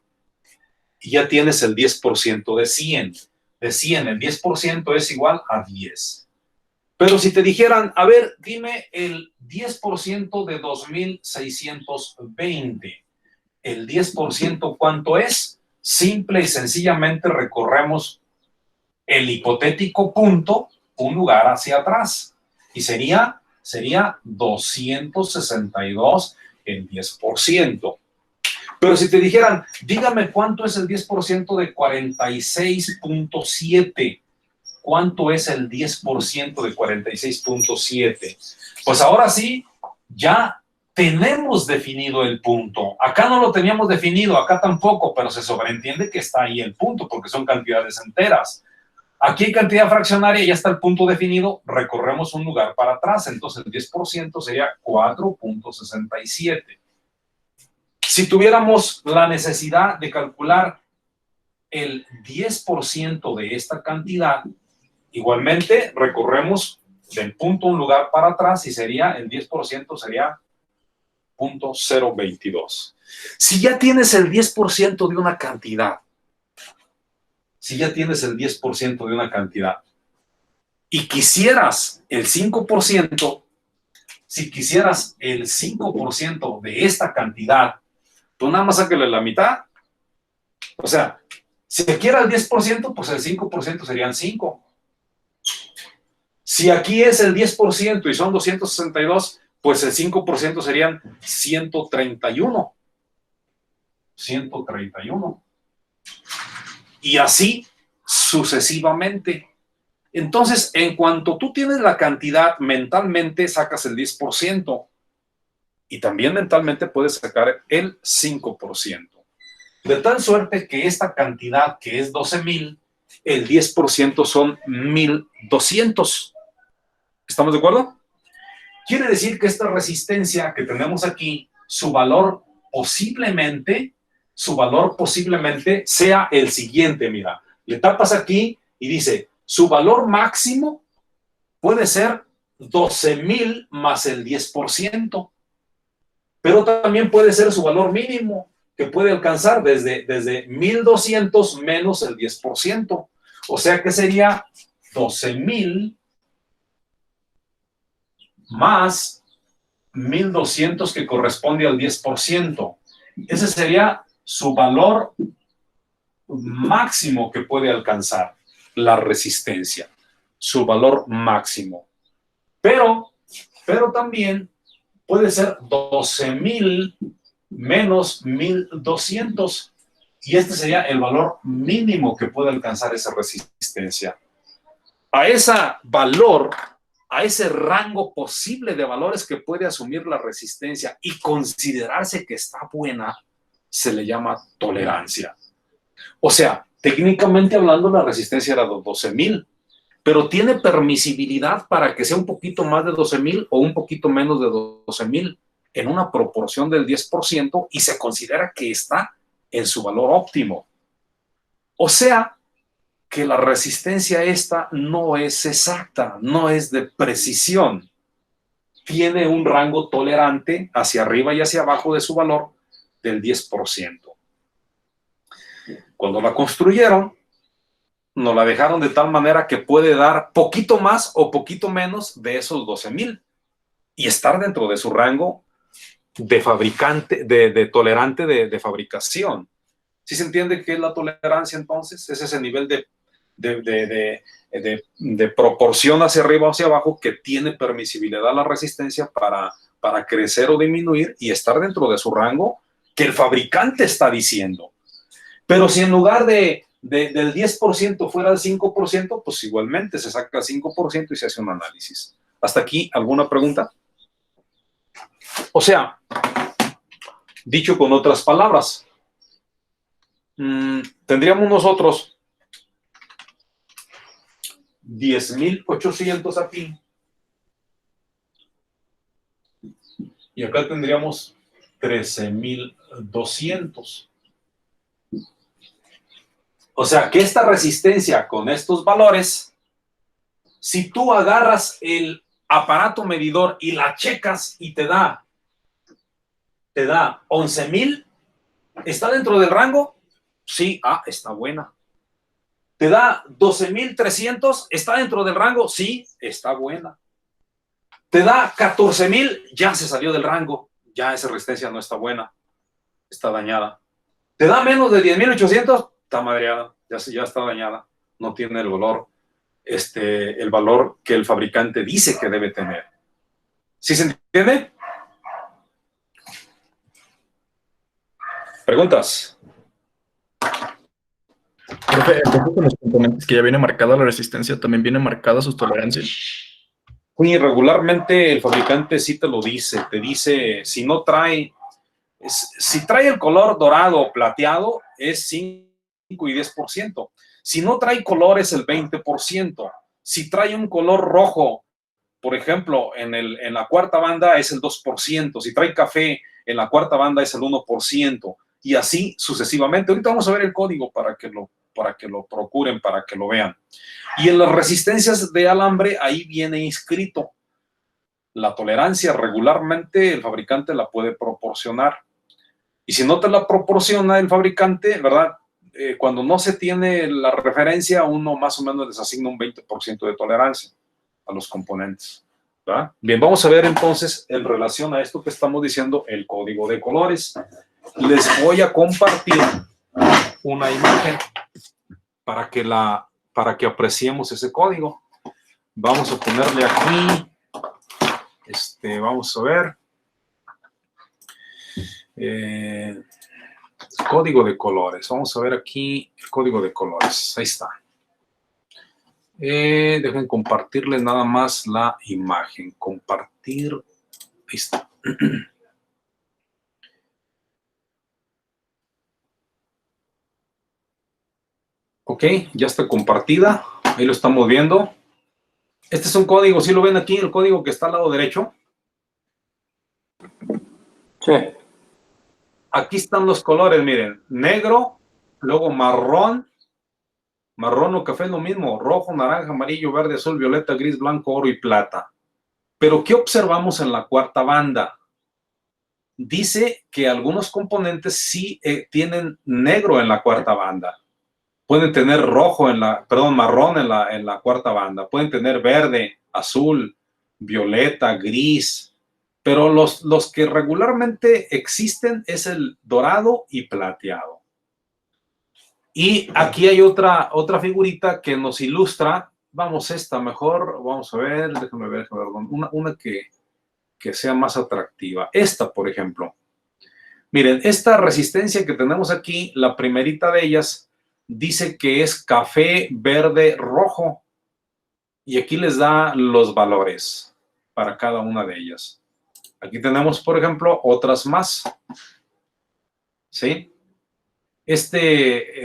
Speaker 1: Y ya tienes el 10% de 100. De 100, el 10% es igual a 10. Pero si te dijeran, a ver, dime el 10% de 2,620. ¿El 10% cuánto es? Simple y sencillamente recorremos el hipotético punto, un lugar hacia atrás. Y sería 262 el 10%. Pero si te dijeran, dígame cuánto es el 10% de 46.7. ¿Cuánto es el 10% de 46.7? Pues ahora sí, ya tenemos definido el punto. Acá no lo teníamos definido, acá tampoco, pero se sobreentiende que está ahí el punto, porque son cantidades enteras. Aquí hay cantidad fraccionaria, ya está el punto definido, recorremos un lugar para atrás, entonces el 10% sería 4.67. Si tuviéramos la necesidad de calcular el 10% de esta cantidad, igualmente recorremos del punto a un lugar para atrás y sería el 10% sería 0.022. Si ya tienes el 10% de una cantidad, y quisieras el 5%, si quisieras el 5% de esta cantidad, tú nada más sácale la mitad. O sea, si aquí era el 10%, pues el 5% serían 5. Si aquí es el 10% y son 262, pues el 5% serían 131. 131. Y así sucesivamente. Entonces, en cuanto tú tienes la cantidad, mentalmente sacas el 10%. Y también mentalmente puedes sacar el 5%. De tal suerte que esta cantidad, que es 12,000, el 10% son 1,200. ¿Estamos de acuerdo? Quiere decir que esta resistencia que tenemos aquí, su valor posiblemente sea el siguiente, mira. Le tapas aquí y dice, su valor máximo puede ser 12,000 más el 10%. Pero también puede ser su valor mínimo, que puede alcanzar desde 1,200 menos el 10%. O sea que sería 12,000 más 1,200, que corresponde al 10%. Ese sería su valor máximo que puede alcanzar la resistencia, su valor máximo. Pero también puede ser 12,000 menos 1,200, y este sería el valor mínimo que puede alcanzar esa resistencia. A ese valor, a ese rango posible de valores que puede asumir la resistencia y considerarse que está buena, se le llama tolerancia. O sea, técnicamente hablando, la resistencia era de 12,000, pero tiene permisibilidad para que sea un poquito más de 12,000 o un poquito menos de 12,000 en una proporción del 10%, y se considera que está en su valor óptimo. O sea, que la resistencia esta no es exacta, no es de precisión. Tiene un rango tolerante hacia arriba y hacia abajo de su valor del 10%. Cuando la construyeron, nos la dejaron de tal manera que puede dar poquito más o poquito menos de esos 12,000 y estar dentro de su rango de fabricante, de tolerante de fabricación. ¿Sí se entiende qué es la tolerancia entonces? Es ese nivel de proporción hacia arriba o hacia abajo que tiene permisibilidad la resistencia para crecer o disminuir y estar dentro de su rango que el fabricante está diciendo. Pero si en lugar del 10% fuera el 5%, pues igualmente se saca el 5% y se hace un análisis. ¿Hasta aquí alguna pregunta? O sea, dicho con otras palabras, tendríamos nosotros 10,800 aquí. Y acá tendríamos 13,200. O sea, que esta resistencia con estos valores, si tú agarras el aparato medidor y la checas y te da 11,000, ¿está dentro del rango? Sí, está buena. ¿Te da 12,300? ¿Está dentro del rango? Sí, está buena. ¿Te da 14,000? Ya se salió del rango. Ya esa resistencia no está buena. Está dañada. ¿Te da menos de 10,800? Está madreada. Ya está dañada. No tiene el valor, el valor que el fabricante dice que debe tener. ¿Sí se entiende? ¿Preguntas?
Speaker 3: Profe, entonces con los componentes que ya viene marcada la resistencia, ¿también viene marcada sus tolerancias?
Speaker 1: Sí, regularmente el fabricante sí te lo dice. Te dice, si trae el color dorado o plateado, es 5 y 10%. Si no trae color, es el 20%. Si trae un color rojo, por ejemplo, en la cuarta banda es el 2%. Si trae café, en la cuarta banda es el 1%. Y así sucesivamente. Ahorita vamos a ver el código para que lo procuren, para que lo vean. Y en las resistencias de alambre, ahí viene inscrito. La tolerancia regularmente el fabricante la puede proporcionar. Y si no te la proporciona el fabricante, ¿verdad? Cuando no se tiene la referencia, uno más o menos les asigna un 20% de tolerancia a los componentes, ¿verdad? Bien, vamos a ver entonces en relación a esto que estamos diciendo, el código de colores. Les voy a compartir una imagen para que apreciemos ese código. Vamos a ponerle aquí, vamos a ver, código de colores. Vamos a ver aquí el código de colores. Ahí está. Dejen compartirles nada más la imagen. Compartir. Ahí está. Ok, ya está compartida. Ahí lo estamos viendo. Este es un código. ¿Sí lo ven aquí? El código que está al lado derecho.
Speaker 5: Sí.
Speaker 1: Aquí están los colores, miren. Negro, luego marrón. Marrón o café es lo mismo. Rojo, naranja, amarillo, verde, azul, violeta, gris, blanco, oro y plata. Pero ¿qué observamos en la cuarta banda? Dice que algunos componentes sí tienen negro en la cuarta banda. Pueden tener marrón en la cuarta banda. Pueden tener verde, azul, violeta, gris. Pero los que regularmente existen es el dorado y plateado. Y aquí hay otra figurita que nos ilustra. Vamos, esta mejor. Vamos a ver, déjame ver. Una que sea más atractiva. Esta, por ejemplo. Miren, esta resistencia que tenemos aquí, la primerita de ellas, dice que es café, verde, rojo. Y aquí les da los valores para cada una de ellas. Aquí tenemos, por ejemplo, otras más. ¿Sí?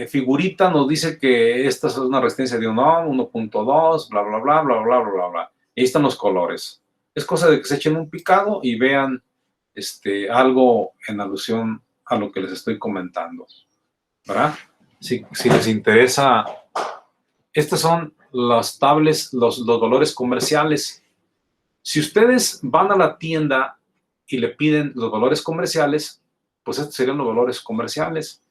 Speaker 1: Figurita nos dice que esta es una resistencia de 1 ohm, 1.2, bla, bla, bla, bla, bla, bla, bla. Ahí están los colores. Es cosa de que se echen un picado y vean algo en alusión a lo que les estoy comentando, ¿verdad? Si les interesa, estos son los tablets, los valores comerciales. Si ustedes van a la tienda y le piden los valores comerciales, pues estos serían los valores comerciales.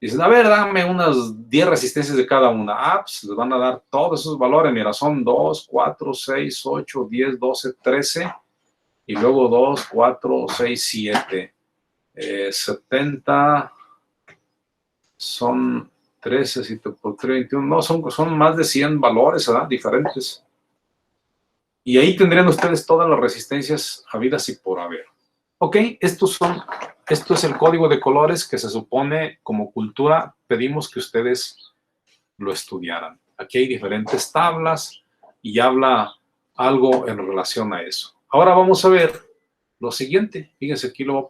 Speaker 1: Dicen, a ver, dame unas 10 resistencias de cada una. Pues les van a dar todos esos valores. Mira, son 2, 4, 6, 8, 10, 12, 13. Y luego 2, 4, 6, 7. 70, son 13, 7 por 3, 21. No, son más de 100 valores, ¿verdad? Diferentes. Y ahí tendrían ustedes todas las resistencias habidas y por haber. Ok, esto es el código de colores que se supone como cultura pedimos que ustedes lo estudiaran. Aquí hay diferentes tablas y habla algo en relación a eso. Ahora vamos a ver lo siguiente. Fíjense, aquí lo voy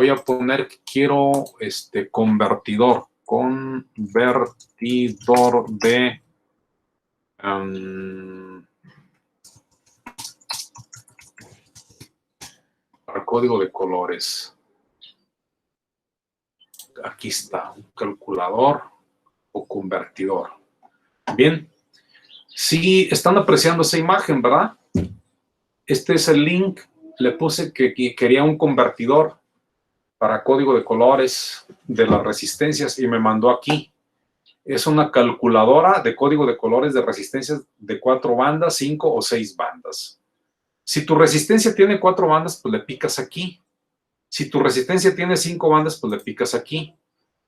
Speaker 1: a poner, que quiero convertidor de para código de colores. Aquí está, un calculador o convertidor. Bien, sí están apreciando esa imagen, ¿verdad? Este es el link. Le puse que quería un convertidor para código de colores de las resistencias y me mandó aquí. Es una calculadora de código de colores de resistencias de 4 bandas, 5 o 6 bandas. Si tu resistencia tiene 4 bandas, pues le picas aquí. Si tu resistencia tiene 5 bandas, pues le picas aquí.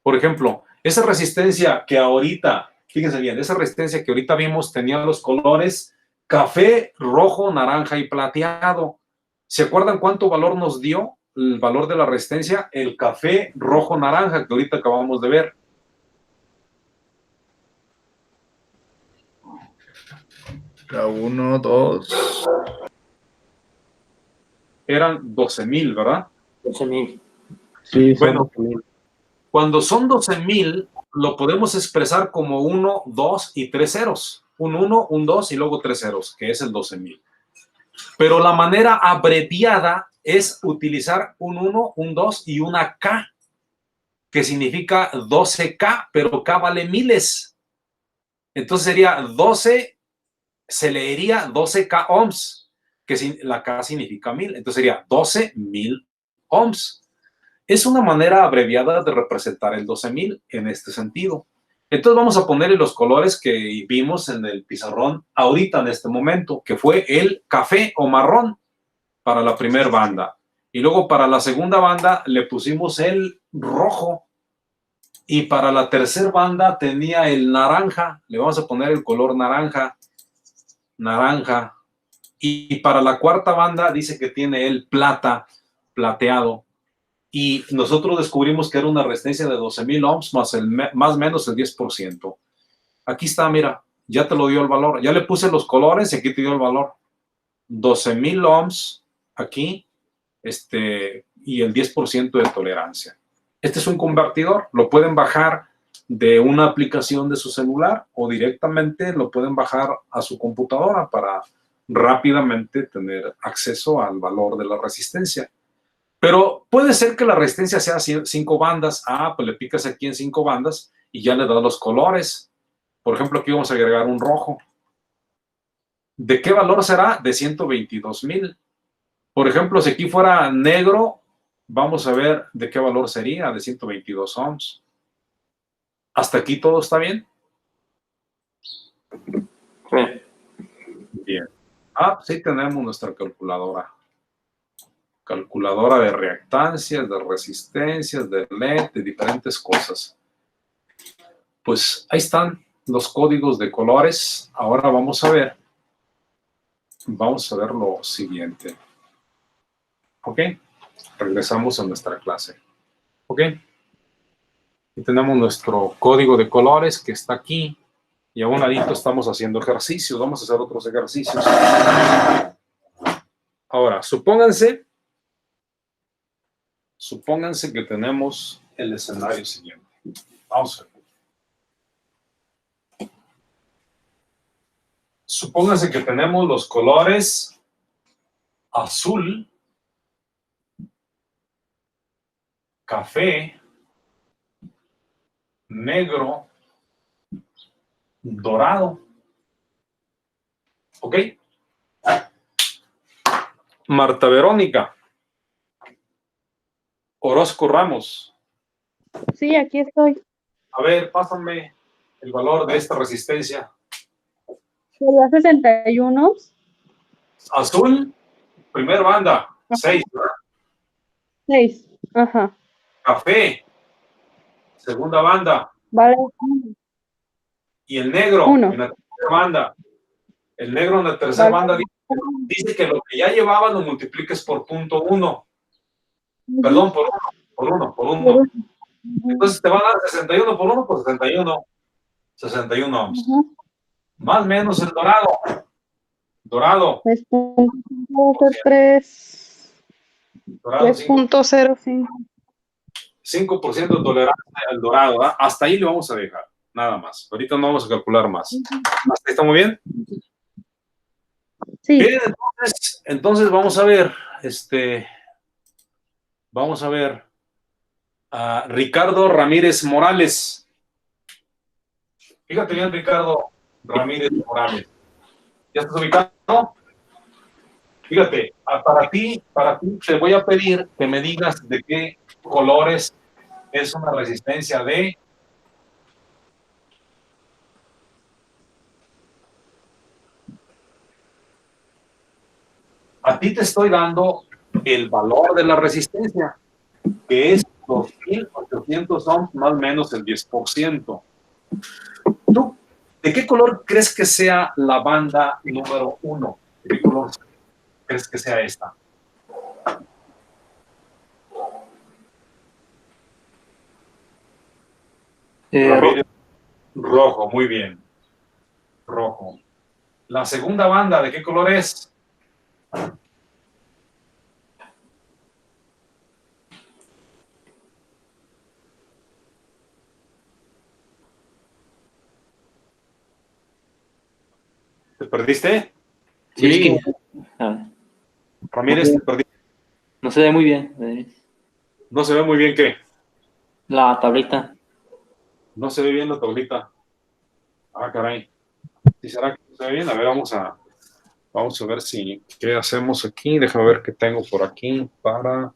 Speaker 1: Por ejemplo, esa resistencia que ahorita, fíjense bien, esa resistencia que ahorita vimos tenía los colores café, rojo, naranja y plateado. ¿Se acuerdan cuánto valor nos dio el valor de la resistencia? El café, rojo, naranja, que ahorita acabamos de ver.
Speaker 3: La 1, 2.
Speaker 1: Eran 12,000, ¿verdad?
Speaker 5: 12,000.
Speaker 3: Sí,
Speaker 1: bueno, cuando son 12,000, lo podemos expresar como 1, 2 y 3 ceros. Un 1, un 2 y luego 3 ceros, que es el 12,000. Pero la manera abreviada es utilizar un 1, un 2 y una K, que significa 12K, pero K vale miles. Entonces sería 12, se leería 12K ohms, que la K significa 1000. Entonces sería 12,000 ohms. Es una manera abreviada de representar el 12,000 en este sentido. Entonces vamos a ponerle los colores que vimos en el pizarrón ahorita en este momento, que fue el café o marrón para la primera banda. Y luego para la segunda banda le pusimos el rojo. Y para la tercera banda tenía el naranja. Le vamos a poner el color naranja. Naranja. Y para la cuarta banda dice que tiene el plata, plateado. Y nosotros descubrimos que era una resistencia de 12,000 ohms más o menos el 10%. Aquí está, mira, ya te lo dio el valor. Ya le puse los colores y aquí te dio el valor. 12,000 ohms aquí, y el 10% de tolerancia. Este es un convertidor. Lo pueden bajar de una aplicación de su celular o directamente lo pueden bajar a su computadora para rápidamente tener acceso al valor de la resistencia. Pero puede ser que la resistencia sea 5 bandas. Pues le picas aquí en 5 bandas y ya le das los colores. Por ejemplo, aquí vamos a agregar un rojo. ¿De qué valor será? De 122,000. Por ejemplo, si aquí fuera negro, vamos a ver de qué valor sería, de 122 ohms. ¿Hasta aquí todo está bien?
Speaker 5: Sí.
Speaker 1: Bien. Sí tenemos nuestra calculadora. Calculadora de reactancias, de resistencias, de LED, de diferentes cosas. Pues ahí están los códigos de colores. Ahora vamos a ver lo siguiente. ¿Ok? Regresamos a nuestra clase. ¿Ok? Y tenemos nuestro código de colores que está aquí. Y a un ladito estamos haciendo ejercicios. Vamos a hacer otros ejercicios. Ahora, supónganse que tenemos el escenario siguiente. Vamos a ver. Supónganse que tenemos los colores azul, café, negro, dorado. ¿Ok? Marta Verónica. Orozco Ramos.
Speaker 4: Sí, aquí estoy.
Speaker 1: A ver, pásame el valor de esta resistencia.
Speaker 4: Sería 61.
Speaker 1: Azul, primer banda, 6, ¿verdad?
Speaker 4: 6. Ajá.
Speaker 1: Café, segunda banda.
Speaker 4: Vale.
Speaker 1: Y el negro,
Speaker 4: Uno.
Speaker 1: en la tercera banda. El negro en la tercera
Speaker 4: Vale.
Speaker 1: banda dice que lo que ya llevaba lo multipliques por punto 1. Perdón, por uno. Entonces te va a dar 61 por 1 por 61. 61 ohms. Más o menos el dorado. Dorado.
Speaker 4: 3.03.
Speaker 1: Dorado
Speaker 4: 3.05.
Speaker 1: 5% de tolerancia al dorado. ¿Ah? Hasta ahí le vamos a dejar. Nada más. Ahorita no vamos a calcular más. ¿Hasta ahí está muy bien?
Speaker 4: Sí.
Speaker 1: Bien, entonces vamos a ver. Vamos a ver a Ricardo Ramírez Morales. Fíjate bien, Ricardo Ramírez Morales. ¿Ya estás ubicado? Fíjate, para ti te voy a pedir que me digas de qué colores es una resistencia de... A ti te estoy dando el valor de la resistencia, que es 2.800 ohms más o menos el 10%. ¿Tú de qué color crees que sea la banda número 1? ¿De qué color crees que sea esta? Rojo, muy bien. Rojo. La segunda banda, ¿de qué color es? ¿Te perdiste?
Speaker 5: Sí, es que
Speaker 1: Ramírez, te perdiste.
Speaker 5: no se ve muy bien
Speaker 1: No se ve muy bien, ¿qué?
Speaker 5: la tablita.
Speaker 1: No se ve bien la tablita. Ah, caray. ¿Sí será que no se ve bien? A ver, vamos a ver qué hacemos aquí. Déjame ver qué tengo por aquí para...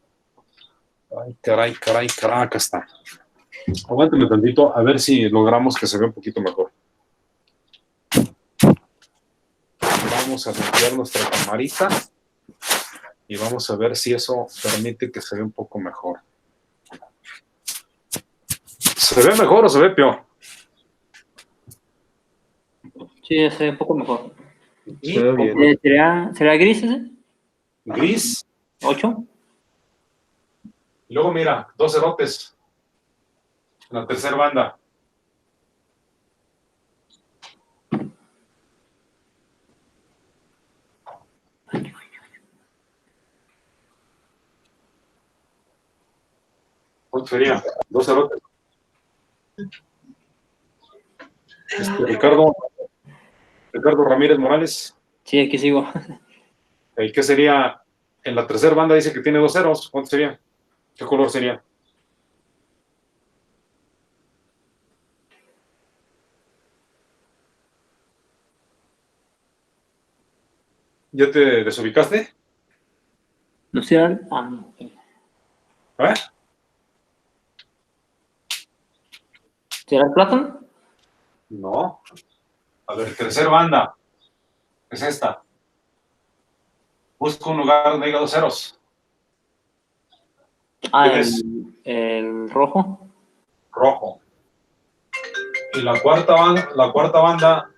Speaker 1: Ay, caray, acá está. Aguántame tantito, a ver si logramos que se vea un poquito mejor. Vamos a limpiar nuestra camarita y vamos a ver si eso permite que se vea un poco mejor. ¿Se ve mejor o se ve peor?
Speaker 5: Sí, se ve un poco mejor.
Speaker 1: ¿Y?
Speaker 5: ¿Será gris ese?
Speaker 1: Gris.
Speaker 5: 8.
Speaker 1: Y luego mira, 2 cerotes en la tercera banda. ¿Cuánto sería? 2 cerotes. Ricardo Ramírez Morales.
Speaker 5: Sí, aquí sigo.
Speaker 1: ¿Qué sería? En la tercera banda dice que tiene 2 ceros. ¿Cuánto sería? ¿Qué color sería? ¿Ya te desubicaste?
Speaker 5: ¿No será? Ah, no.
Speaker 1: ¿Eh?
Speaker 5: ¿Será el plátano?
Speaker 1: No. A ver, tercera banda. Es esta. Busca un lugar donde haya 2 ceros.
Speaker 5: Ah,
Speaker 1: ¿Qué ves?
Speaker 5: el rojo.
Speaker 1: Rojo. Y la cuarta banda,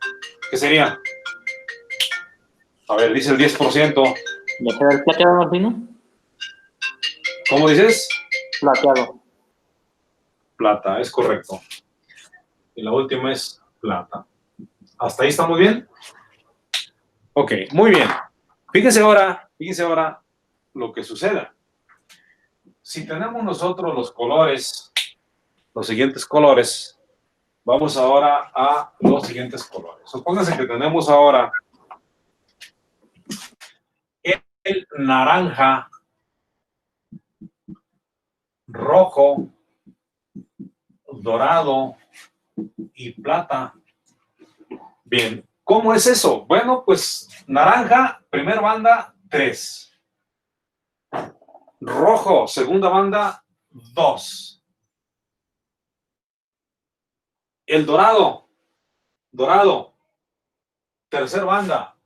Speaker 1: ¿qué sería? A ver, dice el 10%.
Speaker 5: ¿Ya será el plateado, Martino?
Speaker 1: ¿Cómo dices?
Speaker 5: Plateado.
Speaker 1: Plata, es correcto. Y la última es plata. ¿Hasta ahí estamos bien? Ok, muy bien. Fíjense ahora lo que suceda. Si tenemos nosotros los colores, los siguientes colores, vamos ahora a los siguientes colores. Supónganse que tenemos ahora el naranja, rojo, dorado y plata. Bien, ¿cómo es eso? Bueno, pues naranja, primera banda, 3. Rojo, segunda banda, 2. El dorado, tercera banda,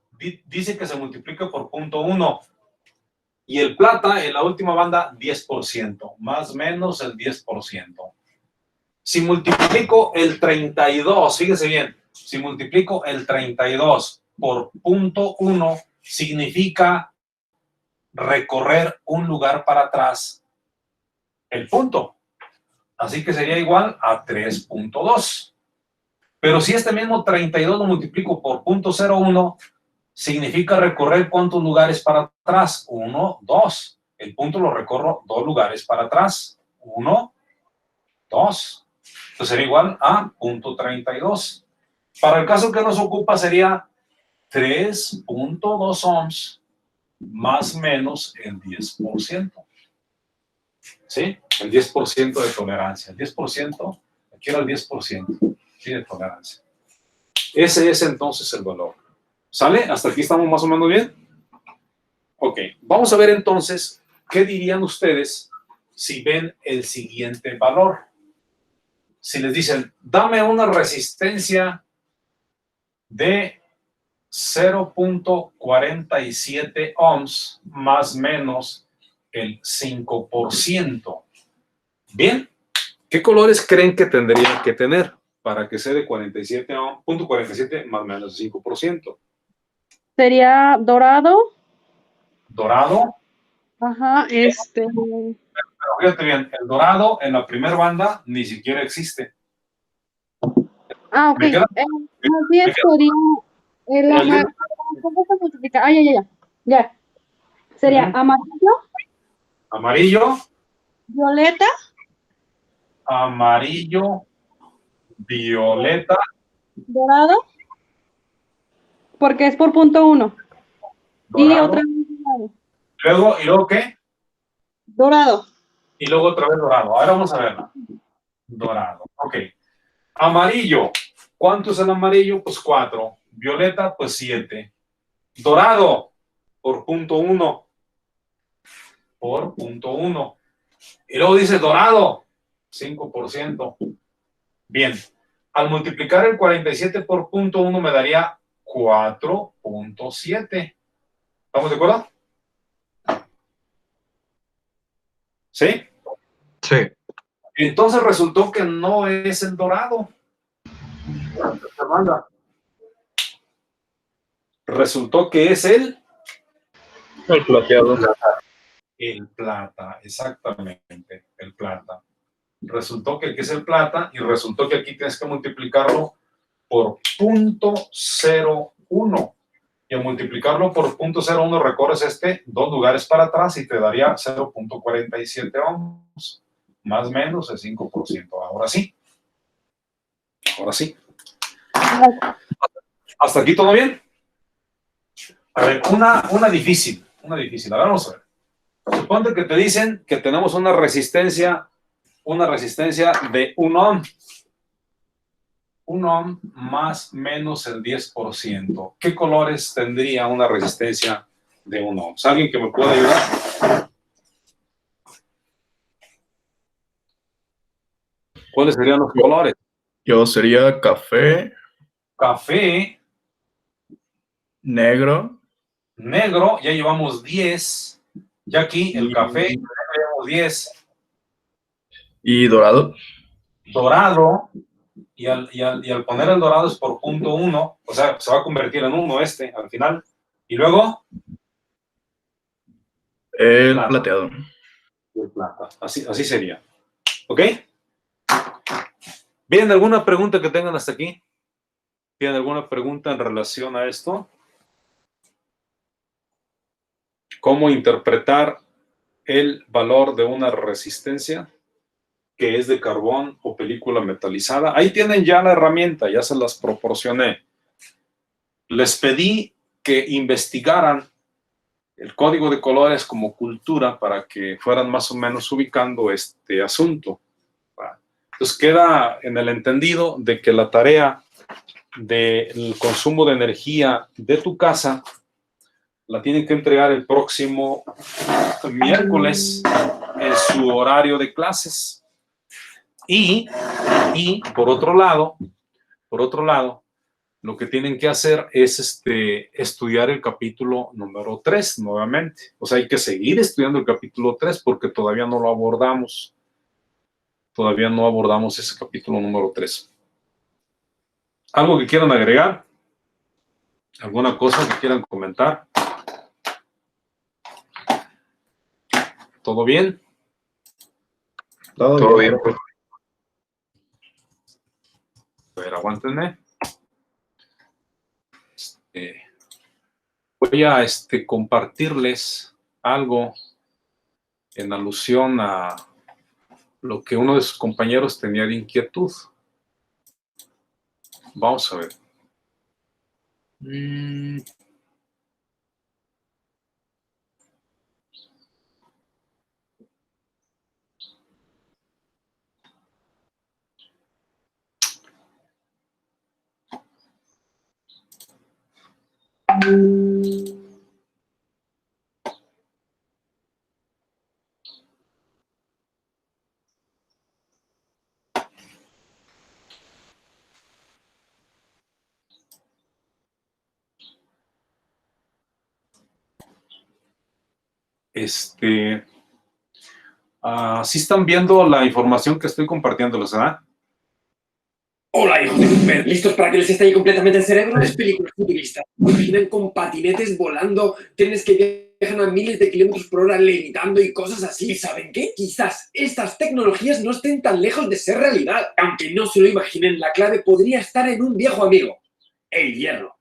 Speaker 1: dice que se multiplica por 0.1. Y el plata, en la última banda, 10%, más o menos el 10%. Si multiplico el 32, fíjese bien, si multiplico el 32 por 0.1, significa recorrer un lugar para atrás el punto. Así que sería igual a 3.2. Pero si este mismo 32 lo multiplico por 0.01, significa recorrer ¿cuántos lugares para atrás? 1, 2. El punto lo recorro 2 lugares para atrás. 1, 2. Entonces sería igual a 0.32. Para el caso que nos ocupa sería 3.2 ohms más menos el 10%. ¿Sí? El 10% de tolerancia. El 10%, aquí era el 10%, ¿sí? De tolerancia. Ese es entonces el valor. ¿Sale? ¿Hasta aquí estamos más o menos bien? Ok. Vamos a ver entonces qué dirían ustedes si ven el siguiente valor. Si les dicen, dame una resistencia de 0.47 ohms más menos el 5%. Bien, ¿qué colores creen que tendría que tener para que sea de 47 más menos el 5%?
Speaker 4: Sería dorado.
Speaker 1: Dorado.
Speaker 4: Ajá,
Speaker 1: Pero fíjate bien, el dorado en la primera banda ni siquiera existe.
Speaker 4: Ok.
Speaker 1: Me queda-
Speaker 4: Más bien sería el amarillo. ¿Cómo se multiplica? Ah, ya. Sería
Speaker 1: Ujú.
Speaker 4: amarillo,
Speaker 1: Amarillo,
Speaker 4: violeta,
Speaker 1: amarillo, violeta,
Speaker 4: dorado, porque es por 0.1. Y
Speaker 1: dorado.
Speaker 4: otra vez dorado.
Speaker 1: ¿Y luego qué?
Speaker 4: Dorado.
Speaker 1: Y luego otra vez dorado. Ahora vamos a verla. Dorado. Ok. Amarillo. ¿Cuánto es el amarillo? Pues 4. Violeta, pues 7. Dorado, por 0.1. Por 0.1. Y luego dice dorado, 5%. Bien. Al multiplicar el 47 por 0.1 me daría 4.7. ¿Estamos de acuerdo? ¿Sí?
Speaker 3: Sí.
Speaker 1: Entonces resultó que no es el dorado. Resultó que es el
Speaker 3: plateado.
Speaker 1: plata, exactamente, el plata. Resultó que aquí es el plata y resultó que aquí tienes que multiplicarlo por 0.01. Y al multiplicarlo por 0.01 recorres 2 lugares para atrás y te daría 0.47 ohms, más o menos el 5%. Ahora sí. Ahora sí. ¿Hasta aquí todo bien? A ver, una difícil. A ver, vamos a ver. Suponte que te dicen que tenemos una resistencia de 1 ohm. 1 ohm más menos el 10%. ¿Qué colores tendría una resistencia de 1 ohm? ¿Alguien que me pueda ayudar? ¿Cuáles serían los colores?
Speaker 3: Yo sería café,
Speaker 1: Café,
Speaker 3: negro
Speaker 1: negro, ya llevamos 10. Ya aquí el café, ya llevamos 10.
Speaker 3: y dorado.
Speaker 1: Dorado, y al poner el dorado es por 0.1, o sea, se va a convertir en 1 al final. Y luego,
Speaker 3: El
Speaker 1: plata.
Speaker 3: plateado.
Speaker 1: El plata. Así sería. ¿Ok? ¿Bien? ¿Alguna pregunta que tengan hasta aquí? ¿Tienen alguna pregunta en relación a esto? ¿Cómo interpretar el valor de una resistencia que es de carbón o película metalizada? Ahí tienen ya la herramienta, ya se las proporcioné. Les pedí que investigaran el código de colores como cultura para que fueran más o menos ubicando este asunto. Entonces queda en el entendido de que la tarea del consumo de energía de tu casa la tienen que entregar el próximo miércoles en su horario de clases. Y por otro lado, lo que tienen que hacer es estudiar el capítulo número 3 nuevamente. O sea, hay que seguir estudiando el capítulo 3 porque todavía no lo abordamos. todavía no abordamos ese capítulo número 3. ¿Algo que quieran agregar? ¿Alguna cosa que quieran comentar? ¿Todo bien?
Speaker 3: Todo bien, profe.
Speaker 1: A ver, aguántenme. Voy a compartirles algo en alusión a lo que uno de sus compañeros tenía de inquietud. Vamos a ver. ¿Sí están viendo la información que estoy compartiéndoles, verdad?
Speaker 6: Hola, hijos de Cooper. ¿Listos para que les estalle completamente el cerebro? Es película futurista. Imaginan con patinetes volando, trenes que viajan a miles de kilómetros por hora levitando y cosas así. ¿Y saben qué? Quizás estas tecnologías no estén tan lejos de ser realidad. Aunque no se lo imaginen, la clave podría estar en un viejo amigo: el hierro.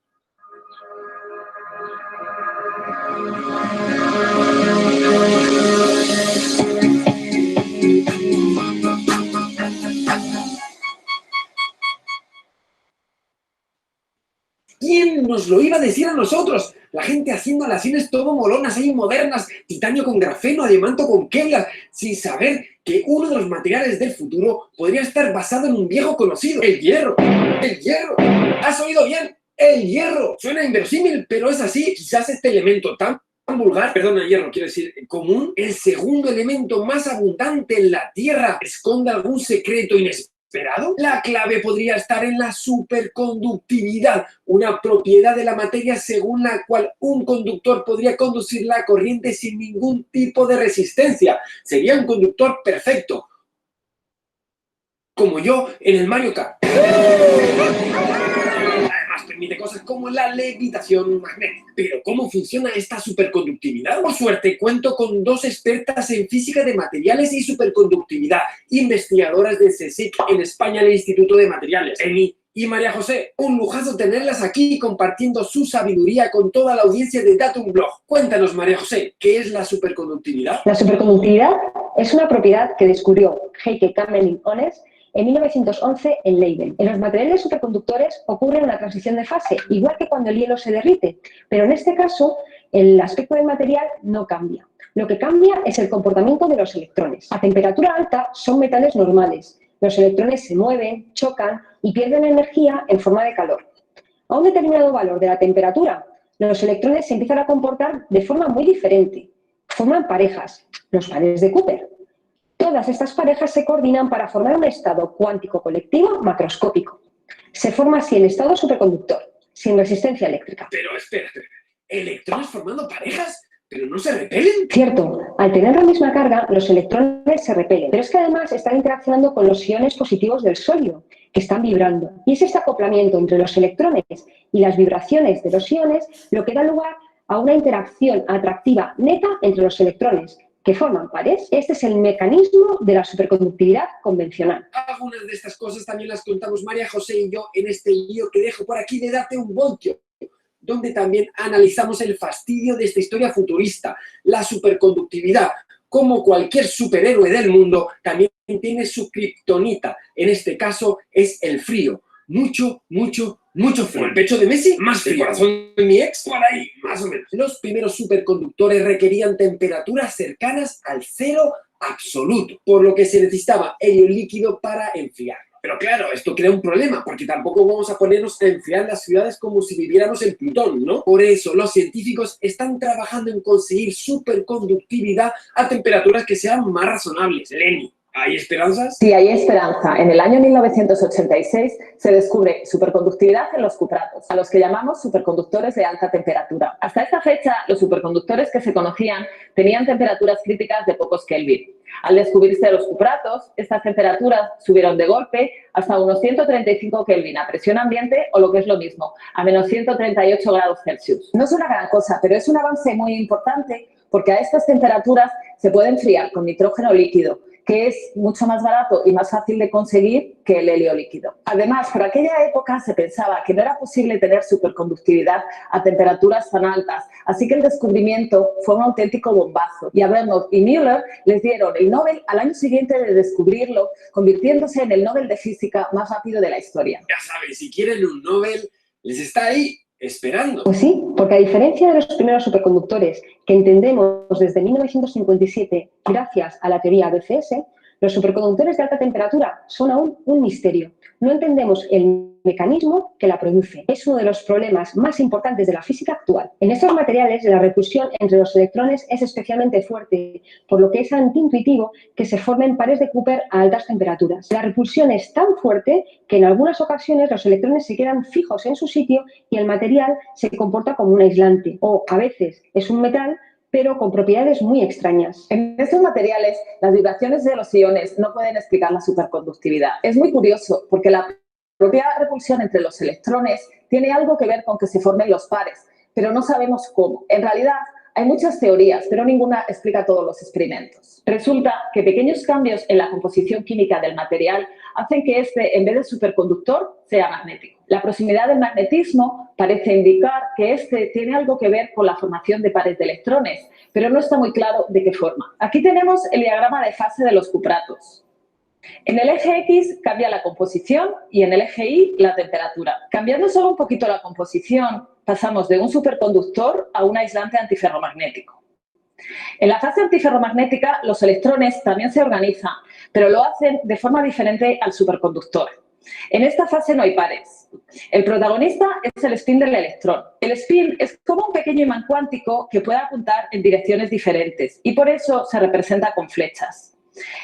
Speaker 6: ¿Quién nos lo iba a decir a nosotros? La gente haciendo alaciones todo molonas ahí modernas, titanio con grafeno, diamanto con Kevlar, sin saber que uno de los materiales del futuro podría estar basado en un viejo conocido: el hierro. ¡El hierro! ¿Has oído bien? ¡El hierro! Suena inverosímil, pero es así. Quizás este elemento tan vulgar, perdona, hierro, quiero decir común, el segundo elemento más abundante en la Tierra, esconde algún secreto inesperado. La clave podría estar en la superconductividad, una propiedad de la materia según la cual un conductor podría conducir la corriente sin ningún tipo de resistencia. Sería un conductor perfecto, como yo en el Mario Kart. Además, permite cosas como la levitación magnética. Pero, ¿cómo funciona esta superconductividad? Por suerte, cuento con dos expertas en física de materiales y superconductividad, investigadoras de CSIC en España, el Instituto de Materiales, Eni y María José. Un lujazo tenerlas aquí compartiendo su sabiduría con toda la audiencia de Datum Blog. Cuéntanos, María José, ¿qué es la superconductividad?
Speaker 7: La superconductividad es una propiedad que descubrió Heike Kamerlingh-Onnes en 1911 en Leiden. En los materiales superconductores ocurre una transición de fase, igual que cuando el hielo se derrite, pero en este caso el aspecto del material no cambia. Lo que cambia es el comportamiento de los electrones. A temperatura alta son metales normales. Los electrones se mueven, chocan y pierden energía en forma de calor. A un determinado valor de la temperatura, los electrones se empiezan a comportar de forma muy diferente. Forman parejas, los pares de Cooper. Todas estas parejas se coordinan para formar un estado cuántico colectivo macroscópico. Se forma así el estado superconductor, sin resistencia eléctrica.
Speaker 6: Pero espera. ¿Electrones formando parejas? ¿Pero no se repelen?
Speaker 7: Cierto, al tener la misma carga, los electrones se repelen, pero es que además están interaccionando con los iones positivos del sólido, que están vibrando. Y es este acoplamiento entre los electrones y las vibraciones de los iones lo que da lugar a una interacción atractiva neta entre los electrones, que forman pares. Este es el mecanismo de la superconductividad convencional.
Speaker 6: Algunas de estas cosas también las contamos María José y yo en este guío que dejo por aquí de Date un Voltio, donde también analizamos el fastidio de esta historia futurista, la superconductividad. Como cualquier superhéroe del mundo, también tiene su kriptonita. En este caso es el frío. Mucho frío. ¿El pecho de Messi? Más frío. ¿El corazón de mi ex? Por ahí, más o menos. Los primeros superconductores requerían temperaturas cercanas al cero absoluto, por lo que se necesitaba helio líquido para enfriarlo. Pero claro, esto crea un problema, porque tampoco vamos a ponernos a enfriar las ciudades como si viviéramos en Plutón, ¿no? Por eso los científicos están trabajando en conseguir superconductividad a temperaturas que sean más razonables. Lenny, ¿Hay esperanzas?
Speaker 8: Sí, hay esperanza. En el año 1986 se descubre superconductividad en los cupratos, a los que llamamos superconductores de alta temperatura. Hasta esta fecha, los superconductores que se conocían tenían temperaturas críticas de pocos Kelvin. Al descubrirse los cupratos, estas temperaturas subieron de golpe hasta unos 135 Kelvin a presión ambiente o, lo que es lo mismo, a menos 138 grados Celsius. No es una gran cosa, pero es un avance muy importante porque a estas temperaturas se puede enfriar con nitrógeno líquido, que es mucho más barato y más fácil de conseguir que el helio líquido. Además, por aquella época se pensaba que no era posible tener superconductividad a temperaturas tan altas, así que el descubrimiento fue un auténtico bombazo. Y a Bernard y Müller les dieron el Nobel al año siguiente de descubrirlo, convirtiéndose en el Nobel de Física más rápido de la historia.
Speaker 6: Ya saben, si quieren un Nobel, les está ahí esperando.
Speaker 7: Pues sí, porque a diferencia de los primeros superconductores que entendemos desde 1957 gracias a la teoría BCS, los superconductores de alta temperatura son aún un misterio. No entendemos el mecanismo que la produce. Es uno de los problemas más importantes de la física actual. En estos materiales, la repulsión entre los electrones es especialmente fuerte, por lo que es antiintuitivo que se formen pares de Cooper a altas temperaturas. La repulsión es tan fuerte que en algunas ocasiones los electrones se quedan fijos en su sitio y el material se comporta como un aislante, o a veces es un metal, pero con propiedades muy extrañas.
Speaker 8: En estos materiales, las vibraciones de los iones no pueden explicar la superconductividad. Es muy curioso porque la propia repulsión entre los electrones tiene algo que ver con que se formen los pares, pero no sabemos cómo. En realidad, hay muchas teorías, pero ninguna explica todos los experimentos. Resulta que pequeños cambios en la composición química del material hacen que este, en vez de superconductor, sea magnético. La proximidad del magnetismo parece indicar que este tiene algo que ver con la formación de pares de electrones, pero no está muy claro de qué forma. Aquí tenemos el diagrama de fase de los cupratos. En el eje X cambia la composición y en el eje Y la temperatura. Cambiando solo un poquito la composición, pasamos de un superconductor a un aislante antiferromagnético. En la fase antiferromagnética, los electrones también se organizan, pero lo hacen de forma diferente al superconductor. En esta fase no hay pares. El protagonista es el spin del electrón. El spin es como un pequeño imán cuántico que puede apuntar en direcciones diferentes y por eso se representa con flechas.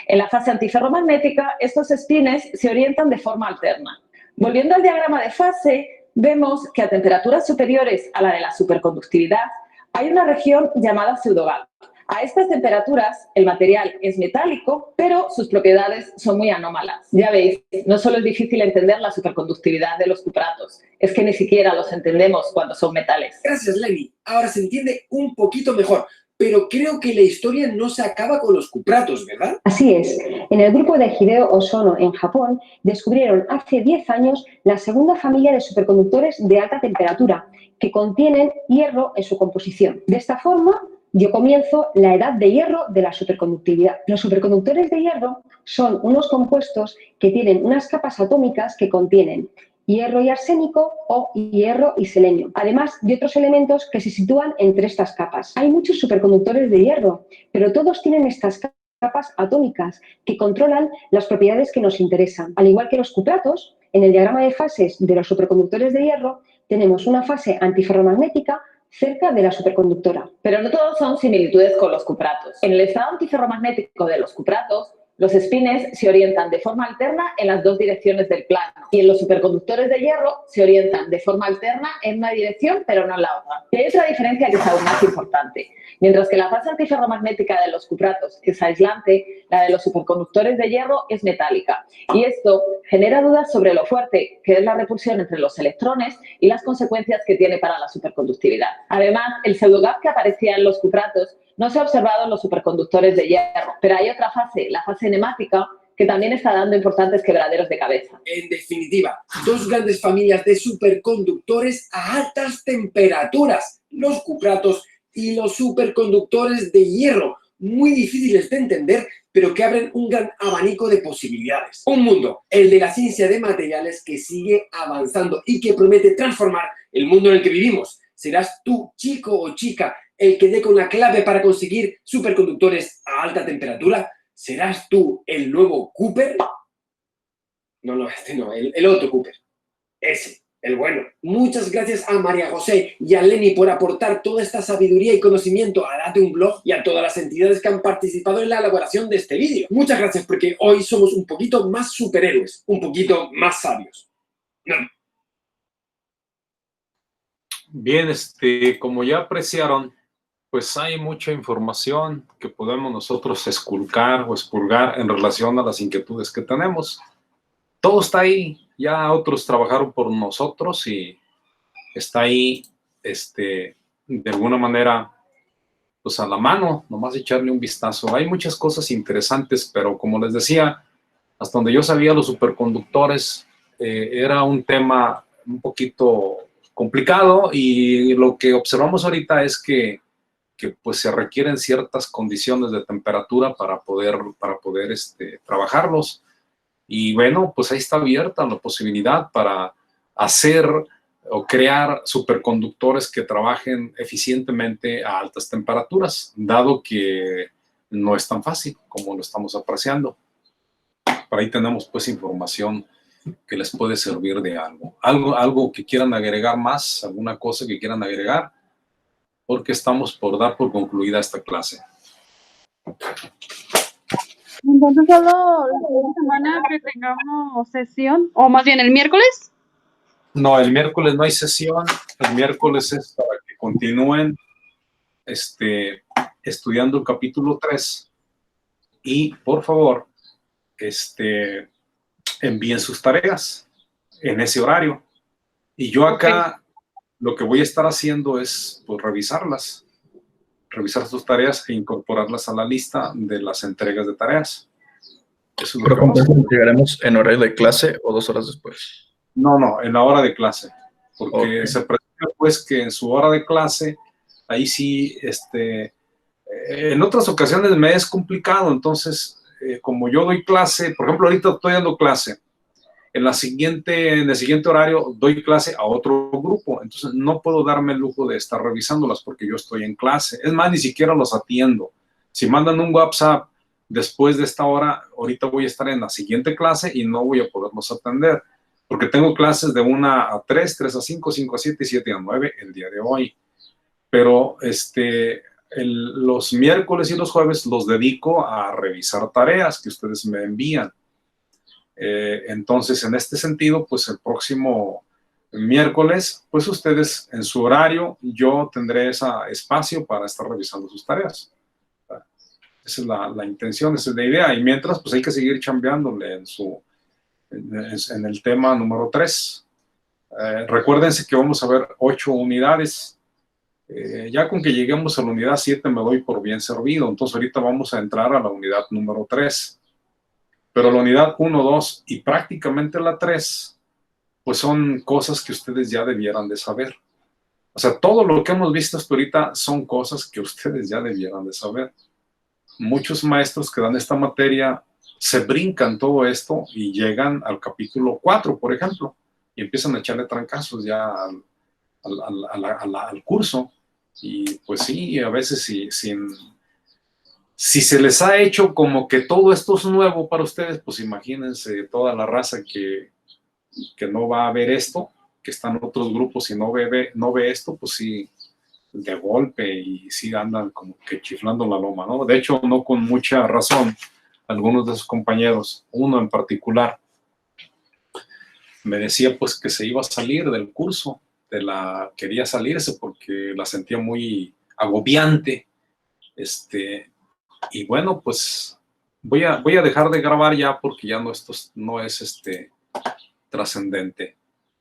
Speaker 8: En la fase antiferromagnética, estos spines se orientan de forma alterna. Volviendo al diagrama de fase, vemos que a temperaturas superiores a la de la superconductividad hay una región llamada pseudogap. A estas temperaturas, el material es metálico, pero sus propiedades son muy anómalas. Ya veis, no solo es difícil entender la superconductividad de los cupratos, es que ni siquiera los entendemos cuando son metales.
Speaker 6: Gracias, Lenny. Ahora se entiende un poquito mejor. Pero creo que la historia no se acaba con los cupratos, ¿verdad?
Speaker 7: Así es. En el grupo de Hideo Osono en Japón descubrieron hace 10 años la segunda familia de superconductores de alta temperatura que contienen hierro en su composición. De esta forma dio comienzo la edad de hierro de la superconductividad. Los superconductores de hierro son unos compuestos que tienen unas capas atómicas que contienen hierro y arsénico o hierro y selenio, además de otros elementos que se sitúan entre estas capas. Hay muchos superconductores de hierro, pero todos tienen estas capas atómicas que controlan las propiedades que nos interesan. Al igual que los cupratos, en el diagrama de fases de los superconductores de hierro tenemos una fase antiferromagnética cerca de la superconductora.
Speaker 8: Pero no todos son similitudes con los cupratos. En el estado antiferromagnético de los cupratos, los spines se orientan de forma alterna en las dos direcciones del plano y en los superconductores de hierro se orientan de forma alterna en una dirección pero no en la otra. Y hay otra diferencia que es aún más importante. Mientras que la fase antiferromagnética de los cupratos es aislante, la de los superconductores de hierro es metálica. Y esto genera dudas sobre lo fuerte que es la repulsión entre los electrones y las consecuencias que tiene para la superconductividad. Además, el pseudogap que aparecía en los cupratos no se ha observado en los superconductores de hierro, pero hay otra fase, la fase nemática, que también está dando importantes quebraderos de cabeza.
Speaker 6: En definitiva, dos grandes familias de superconductores a altas temperaturas, los cupratos y los superconductores de hierro, muy difíciles de entender, pero que abren un gran abanico de posibilidades. Un mundo, el de la ciencia de materiales, que sigue avanzando y que promete transformar el mundo en el que vivimos. ¿Serás tú, chico o chica, el que dé con la clave para conseguir superconductores a alta temperatura? ¿Serás tú el nuevo Cooper? No, este no, el otro Cooper. Ese. el bueno. Muchas gracias a María José y a Lenny por aportar toda esta sabiduría y conocimiento a Date un Blog y a todas las entidades que han participado en la elaboración de este vídeo. Muchas gracias porque hoy somos un poquito más superhéroes, un poquito más sabios. No.
Speaker 1: Bien, como ya apreciaron, pues hay mucha información que podemos nosotros esculcar o expurgar en relación a las inquietudes que tenemos. Todo está ahí, ya otros trabajaron por nosotros y está ahí, de alguna manera, pues a la mano, nomás echarle un vistazo. Hay muchas cosas interesantes, pero como les decía, hasta donde yo sabía, los superconductores era un tema un poquito complicado y lo que observamos ahorita es que pues se requieren ciertas condiciones de temperatura para poder trabajarlos. Y bueno, pues ahí está abierta la posibilidad para hacer o crear superconductores que trabajen eficientemente a altas temperaturas, dado que no es tan fácil como lo estamos apreciando. Por ahí tenemos pues información que les puede servir de algo. Algo que quieran agregar más, alguna cosa que quieran agregar, porque estamos por dar por concluida esta clase.
Speaker 4: Entonces, solo la siguiente semana que tengamos sesión, o más bien el miércoles.
Speaker 1: No, el miércoles no hay sesión. El miércoles es para que continúen estudiando el capítulo 3. Y, por favor, envíen sus tareas en ese horario. Y yo acá lo que voy a estar haciendo es pues, revisar sus tareas e incorporarlas a la lista de las entregas de tareas. Eso es lo que vamos a hacer.
Speaker 3: ¿Llegaremos en horario de clase o 2 horas después?
Speaker 1: No, en la hora de clase. Porque se presume pues que en su hora de clase, ahí sí, en otras ocasiones me es complicado. Entonces, como yo doy clase, por ejemplo, ahorita estoy dando clase. En el siguiente horario doy clase a otro grupo, entonces no puedo darme el lujo de estar revisándolas porque yo estoy en clase. Es más, ni siquiera los atiendo. Si mandan un WhatsApp después de esta hora, ahorita voy a estar en la siguiente clase y no voy a poderlos atender, porque tengo clases de 1 a 3, 3 a 5, 5 a 7 y 7 a 9 el día de hoy. Pero los miércoles y los jueves los dedico a revisar tareas que ustedes me envían. Entonces, en este sentido, pues el próximo miércoles, pues ustedes en su horario, yo tendré ese espacio para estar revisando sus tareas. Esa es la intención, esa es la idea. Y mientras, pues hay que seguir chambeándole en el tema número 3. Recuérdense que vamos a ver 8 unidades. Ya con que lleguemos a la unidad 7 me doy por bien servido. Entonces, ahorita vamos a entrar a la unidad número 3. Pero la unidad 1, 2 y prácticamente la 3, pues son cosas que ustedes ya debieran de saber. O sea, todo lo que hemos visto hasta ahorita son cosas que ustedes ya debieran de saber. Muchos maestros que dan esta materia se brincan todo esto y llegan al capítulo 4, por ejemplo, y empiezan a echarle trancazos ya al curso. Y pues sí, a veces si se les ha hecho como que todo esto es nuevo para ustedes, pues imagínense toda la raza que no va a ver esto, que están en otros grupos y no ve esto, pues sí, de golpe y sí andan como que chiflando la loma, ¿no? De hecho, no con mucha razón, algunos de sus compañeros, uno en particular, me decía pues que se iba a salir del curso, quería salirse porque la sentía muy agobiante, y bueno, pues voy a dejar de grabar ya porque ya esto no es trascendente.